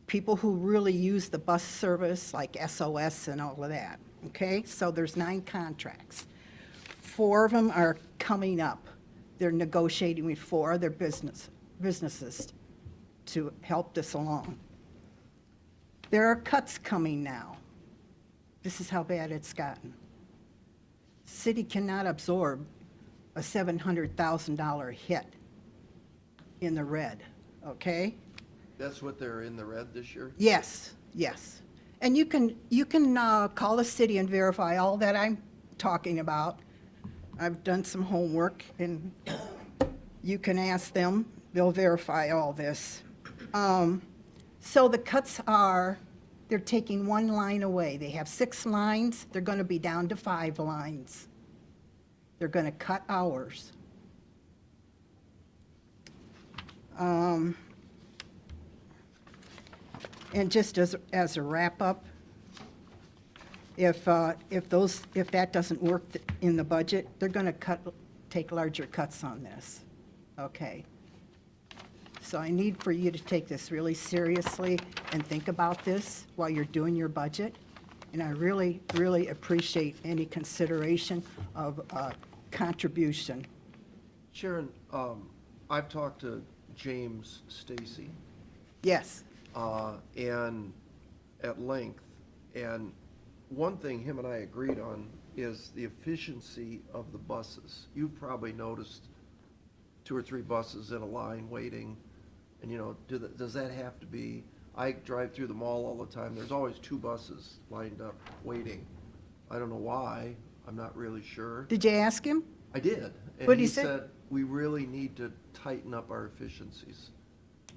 People who really use the bus service, like SOS and all of that, okay? So there's 9 contracts. 4 of them are coming up. They're negotiating with 4 other businesses to help this along. There are cuts coming now. This is how bad it's gotten. City cannot absorb a $700,000 hit in the red, okay? That's what they're in the red this year? Yes, yes. And you can call the city and verify all that I'm talking about. I've done some homework, and you can ask them. They'll verify all this. So the cuts are, they're taking 1 line away. They have 6 lines. They're going to be down to 5 lines. They're going to cut hours. And just as a wrap-up, if that doesn't work in the budget, they're going to take larger cuts on this. Okay. So I need for you to take this really seriously and think about this while you're doing your budget. And I really, really appreciate any consideration of contribution. Sharon, I've talked to James Stacy, Yes. and at length, and one thing him and I agreed on is the efficiency of the buses. You've probably noticed 2 or 3 buses in a line waiting, and does that have to be? I drive through the mall all the time. There's always 2 buses lined up waiting. I don't know why. I'm not really sure. Did you ask him? I did. And What'd he he say? said, we really need to tighten up our efficiencies.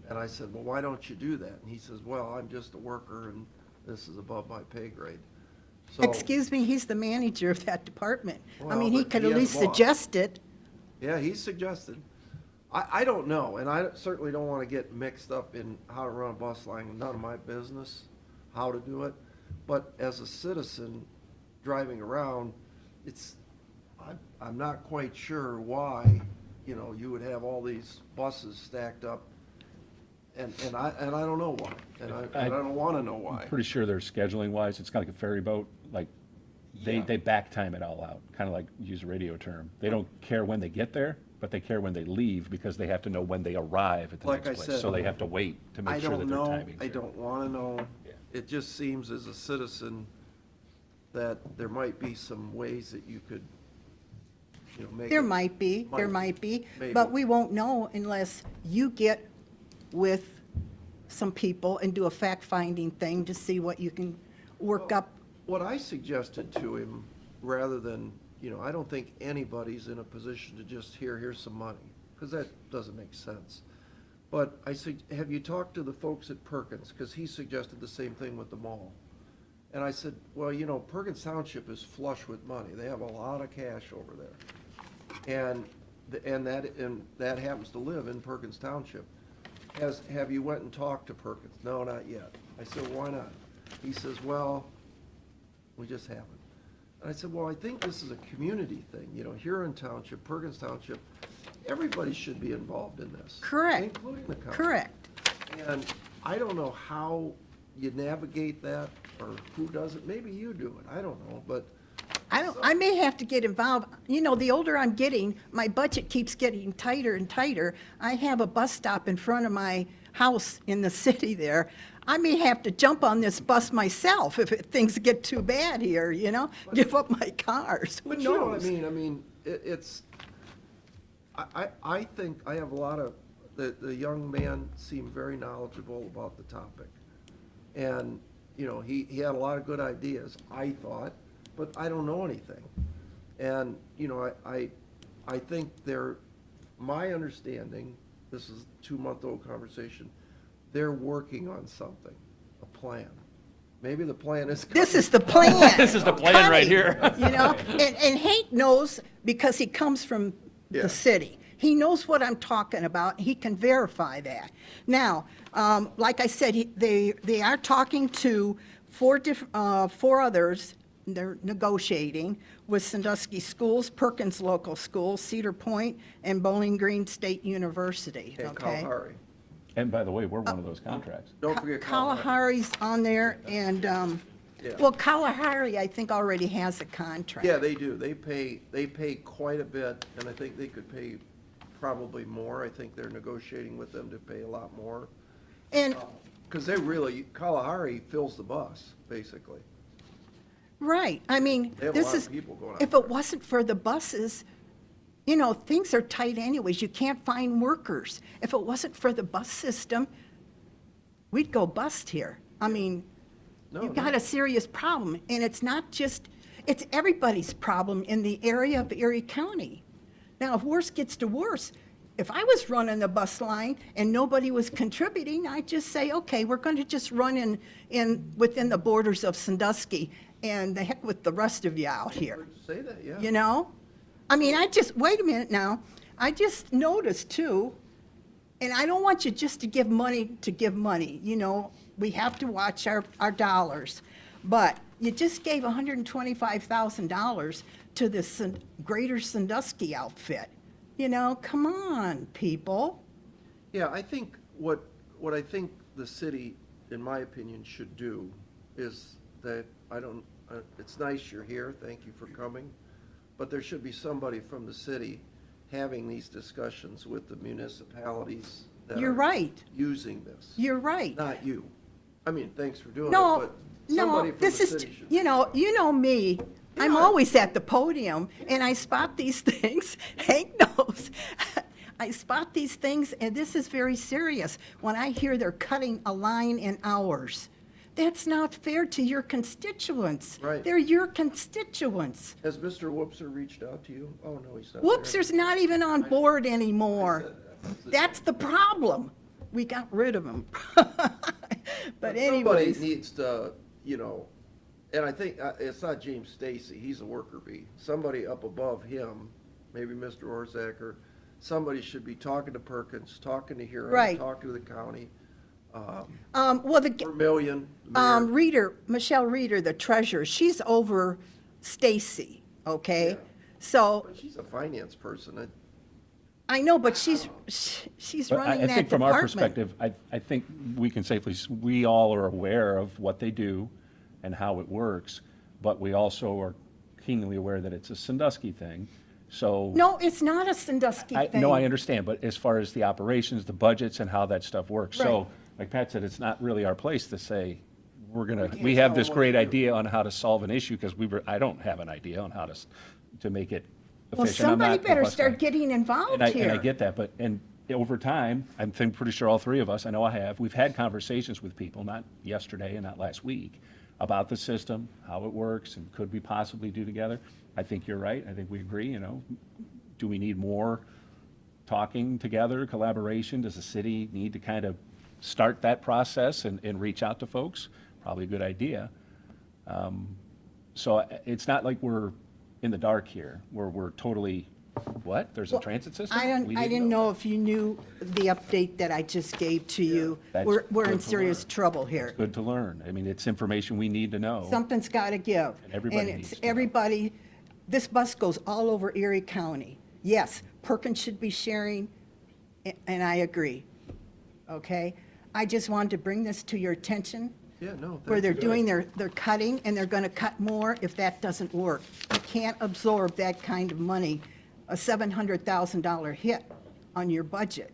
And I said, well, why don't you do that? And he says, well, I'm just a worker and this is above my pay grade. So, Excuse me, he's the manager of that department. I Well, mean, he but could he at has least a boss. suggest it. yeah, he suggested. I don't know, and I certainly don't want to get mixed up in how to run a bus line. None of my business how to do it. But as a citizen driving around, I'm not quite sure why, you would have all these buses stacked up. And I don't know why, and I don't want to know why. I'm pretty sure they're scheduling wise, it's kind of like a ferry boat, like, Yeah. they back time it all out, kind of like, use a radio term. They don't care when they get there, but they care when they leave because they have to know when they arrive at the Like next I place. said, So they have to wait to I make sure that don't their know, timing's I there. don't wanna know. Yeah. It just seems as a citizen that there might be some ways that you could, make There it. might be, Maybe. but we won't know unless you get with some people and do a fact-finding thing to see what you can work up. What I suggested to him, rather than, I don't think anybody's in a position to just, here's some money, because that doesn't make sense. But I said, have you talked to the folks at Perkins? Because he suggested the same thing with the mall. And I said, well, Perkins Township is flush with money. They have a lot of cash over there. And that happens to live in Perkins Township. Have you went and talked to Perkins? No, not yet. I said, why not? He says, well, we just haven't. And I said, well, I think this is a community thing, Huron Township, Perkins Township, everybody should be involved in this. Correct. Including the county. Correct. And I don't know how you navigate that, or who does it, maybe you do it, I don't know, but. I may have to get involved. The older I'm getting, my budget keeps getting tighter and tighter. I have a bus stop in front of my house in the city there. I may have to jump on this bus myself if things get too bad here, give up my cars. Who But knows? you know what I mean, I think I have a lot of, the young man seemed very knowledgeable about the topic. And, he had a lot of good ideas, I thought, but I don't know anything. And, I think my understanding, this is a 2-month-old conversation, they're working on something, a plan. Maybe the plan is. This is the plan. This is the plan right here. And Hank knows because he comes from Yeah. the city. He knows what I'm talking about. He can verify that. Now, like I said, they are talking to four others. They're negotiating with Sandusky Schools, Perkins Local Schools, Cedar Point, and Bowling Green State University. And Okay. Kalahari. And by the way, we're one of those contracts. Don't forget Kalahari. Kalahari's on there, and Yeah. well, Kalahari I think already has a contract. Yeah, they do. They pay quite a bit, and I think they could pay probably more. I think they're negotiating with them to pay a lot more. And Because Kalahari fills the bus, basically. right, I mean, They have a this lot of is, people going out if there. it wasn't for the buses, things are tight anyways. You can't find workers. If it wasn't for the bus system, we'd go bust here. I mean, No, you've no. got a serious problem, and it's not just, it's everybody's problem in the area of Erie County. Now, if worse gets to worse, if I was running the bus line and nobody was contributing, I'd just say, okay, we're going to just run within the borders of Sandusky, and the heck with the rest of you out here. Say that, yeah. I mean, wait a minute now. I just noticed too, and I don't want you just to give money. We have to watch our dollars. But you just gave $125,000 to the Greater Sandusky outfit. Come on, people. Yeah, I think what I think the city, in my opinion, should do is that, it's nice you're here, thank you for coming, but there should be somebody from the city having these discussions with the municipalities that You're are right. using this. You're right. Not you. I mean, thanks for doing it, No, but no, somebody from the this is, city should. you know me. I'm always at the podium, and I spot these things. Hank knows. I spot these things, and this is very serious. When I hear they're cutting a line in hours, that's not fair to your constituents. Right. They're your constituents. Has Mr. Whoopser reached out to you? Oh, no, he's not there. Whoopser's not even on board anymore. That's the problem. We got rid of him. But anyways. Somebody needs to, and I think it's not James Stacy, he's a worker bee. Somebody up above him, maybe Mr. Orzacker, somebody should be talking to Perkins, talking to Huron, Right. talking to the county. Well, Vermillion, the mayor. Michelle Reeder, the treasurer, she's over Stacy, okay? Yeah. So, But she's a finance person. I know, but she's But running I that think from our department. perspective, I think we can safely, we all are aware of what they do and how it works, but we also are keenly aware that it's a Sandusky thing, So. No, it's not a Sandusky thing. No, I understand, but as far as the operations, the budgets, and how that stuff works. Right. So, like Pat said, it's not really our place to say, can't we have tell this them what great to do. idea on how to solve an issue, because I don't have an idea on how to make it Well, efficient. I'm somebody not the better bus guy. start getting involved And I here. get that, but, and over time, pretty sure all three of us, I know I have, we've had conversations with people, not yesterday and not last week, about the system, how it works, and could we possibly do together. I think you're right. I think we agree, Do we need more talking together, collaboration? Does the city need to kind of start that process and reach out to folks? Probably a good idea. So it's not like we're in the dark here, where we're totally, what? There's a Well, transit system? We I didn't know if you knew the update that I just gave to you. That's We're in good to serious learn. trouble here. Good to learn. I mean, it's information we need to know. Something's got to give. And everybody And needs it's to know. everybody, this bus goes all over Erie County. Yes, Perkins should be sharing, and I agree, okay? I just wanted to bring this to your attention, Yeah, no, where they're that's doing good. they're cutting, and they're going to cut more if that doesn't work. You can't absorb that kind of money, a $700,000 hit on your budget.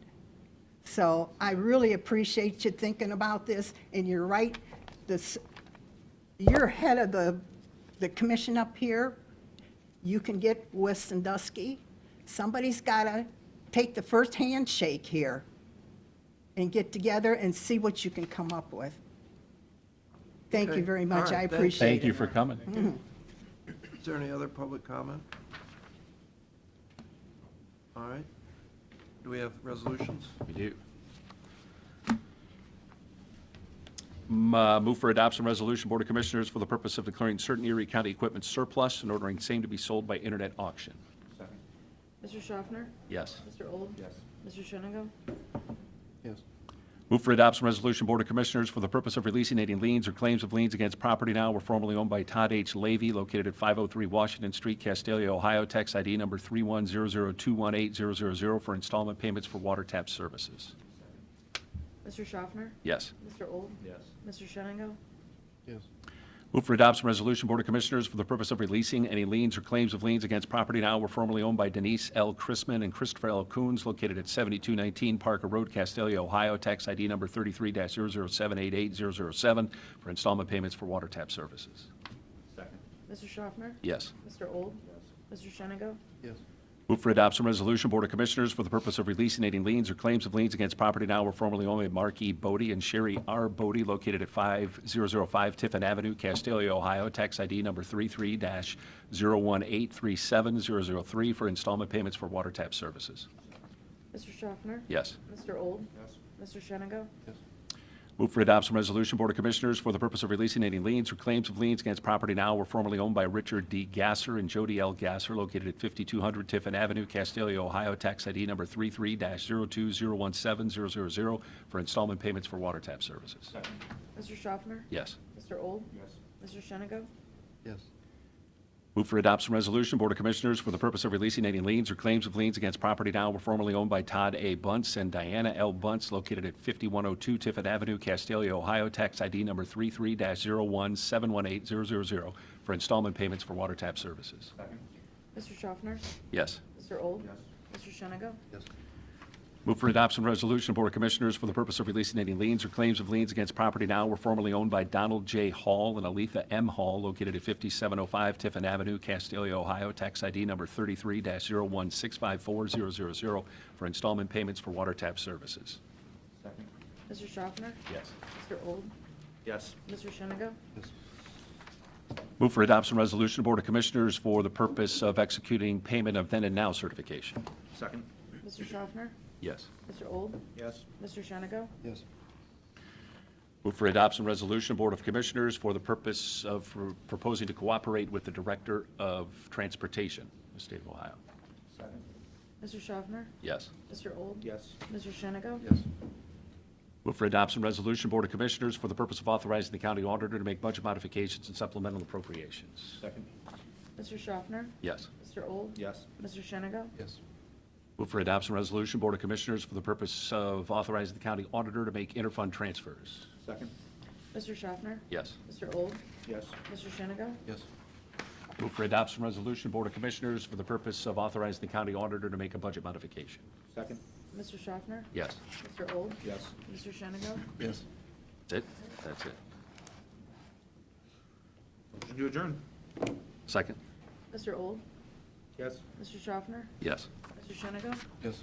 So I really appreciate you thinking about this, and you're right, you're head of the commission up here. You can get with Sandusky. Somebody's got to take the first handshake here and get together and see what you can come up with. Thank Okay. you very All much. right, I thanks. appreciate it. Thank you for coming. Is there any other public comment? All right. Do we have resolutions? We do. Move for adoption resolution, Board of Commissioners, for the purpose of declaring certain Erie County equipment surplus and ordering same to be sold by internet auction. Mr. Schaffner? Yes. Mr. Old? Yes. Mr. Shenango? Yes. Move for adoption resolution, Board of Commissioners, for the purpose of releasing any liens or claims of liens against property now were formerly owned by Todd H. Levy, located at 503 Washington Street, Castalia, Ohio, tax ID number 310021800 for installment payments for water tap services. Mr. Schaffner? Yes. Mr. Old? Yes. Mr. Shenango? Yes. Move for adoption resolution, Board of Commissioners, for the purpose of releasing any liens or claims of liens against property now were formerly owned by Denise L. Chrisman and Christopher L. Coons, located at 7219 Parker Road, Castalia, Ohio, tax ID number 33-00788-007 for installment payments for water tap services. Second. Mr. Schaffner? Yes. Mr. Old? Yes. Mr. Shenango? Yes. Move for adoption resolution, Board of Commissioners, for the purpose of releasing any liens or claims of liens against property now were formerly owned by Mark E. Bodie and Sherry R. Bodie, located at 5005 Tiffin Avenue, Castalia, Ohio, tax ID number 33-01837-003 for installment payments for water tap services. Mr. Schaffner? Yes. Mr. Old? Yes. Mr. Shenango? Yes. Move for adoption resolution, Board of Commissioners, for the purpose of releasing any liens or claims of liens against property now were formerly owned by Richard D. Gasser and Jody L. Gasser, located at 5200 Tiffin Avenue, Castalia, Ohio, tax ID number 33-02017-000 for installment payments for water tap services. Mr. Schaffner? Yes. Mr. Old? Yes. Mr. Shenango? Yes. Move for adoption resolution, Board of Commissioners, for the purpose of releasing any liens or claims of liens against property now were formerly owned by Todd A. Bunce and Diana L. Bunce, located at 5102 Tiffin Avenue, Castalia, Ohio, tax ID number 33-01718-000 for installment payments for water tap services. Mr. Schaffner? Yes. Mr. Old? Yes. Mr. Shenango? Yes. Move for adoption resolution, Board of Commissioners, for the purpose of releasing any liens or claims of liens against property now were formerly owned by Donald J. Hall and Aletha M. Hall, located at 5705 Tiffin Avenue, Castalia, Ohio, tax ID number 33-01654-000 for installment payments for water tap services. Mr. Schaffner? Yes. Mr. Old? Yes. Mr. Shenango? Yes. Move for adoption resolution, Board of Commissioners, for the purpose of executing payment of then and now certification. Second. Mr. Schaffner? Yes. Mr. Old? Yes. Mr. Shenango? Yes. Move for adoption resolution, Board of Commissioners, for the purpose of proposing to cooperate with the Director of Transportation, the state of Ohio. Second. Mr. Schaffner? Yes. Mr. Old? Yes. Mr. Shenango? Yes. Move for adoption resolution, Board of Commissioners, for the purpose of authorizing the county auditor to make budget modifications and supplemental appropriations. Second. Mr. Schaffner? Yes. Mr. Old? Yes. Mr. Shenango? Yes. Move for adoption resolution, Board of Commissioners, for the purpose of authorizing the county auditor to make interfund transfers. Second. Mr. Schaffner? Yes. Mr. Old? Yes. Mr. Shenango? Yes. Move for adoption resolution, Board of Commissioners, for the purpose of authorizing the county auditor to make a budget modification. Second? Mr. Schaffner? Yes. Mr. Old? Yes. Mr. Shenango? Yes. That's it? That's it. Motion to adjourn? Mr. Old? Yes. Mr. Schaffner? Yes. Mr. Shenango? Yes.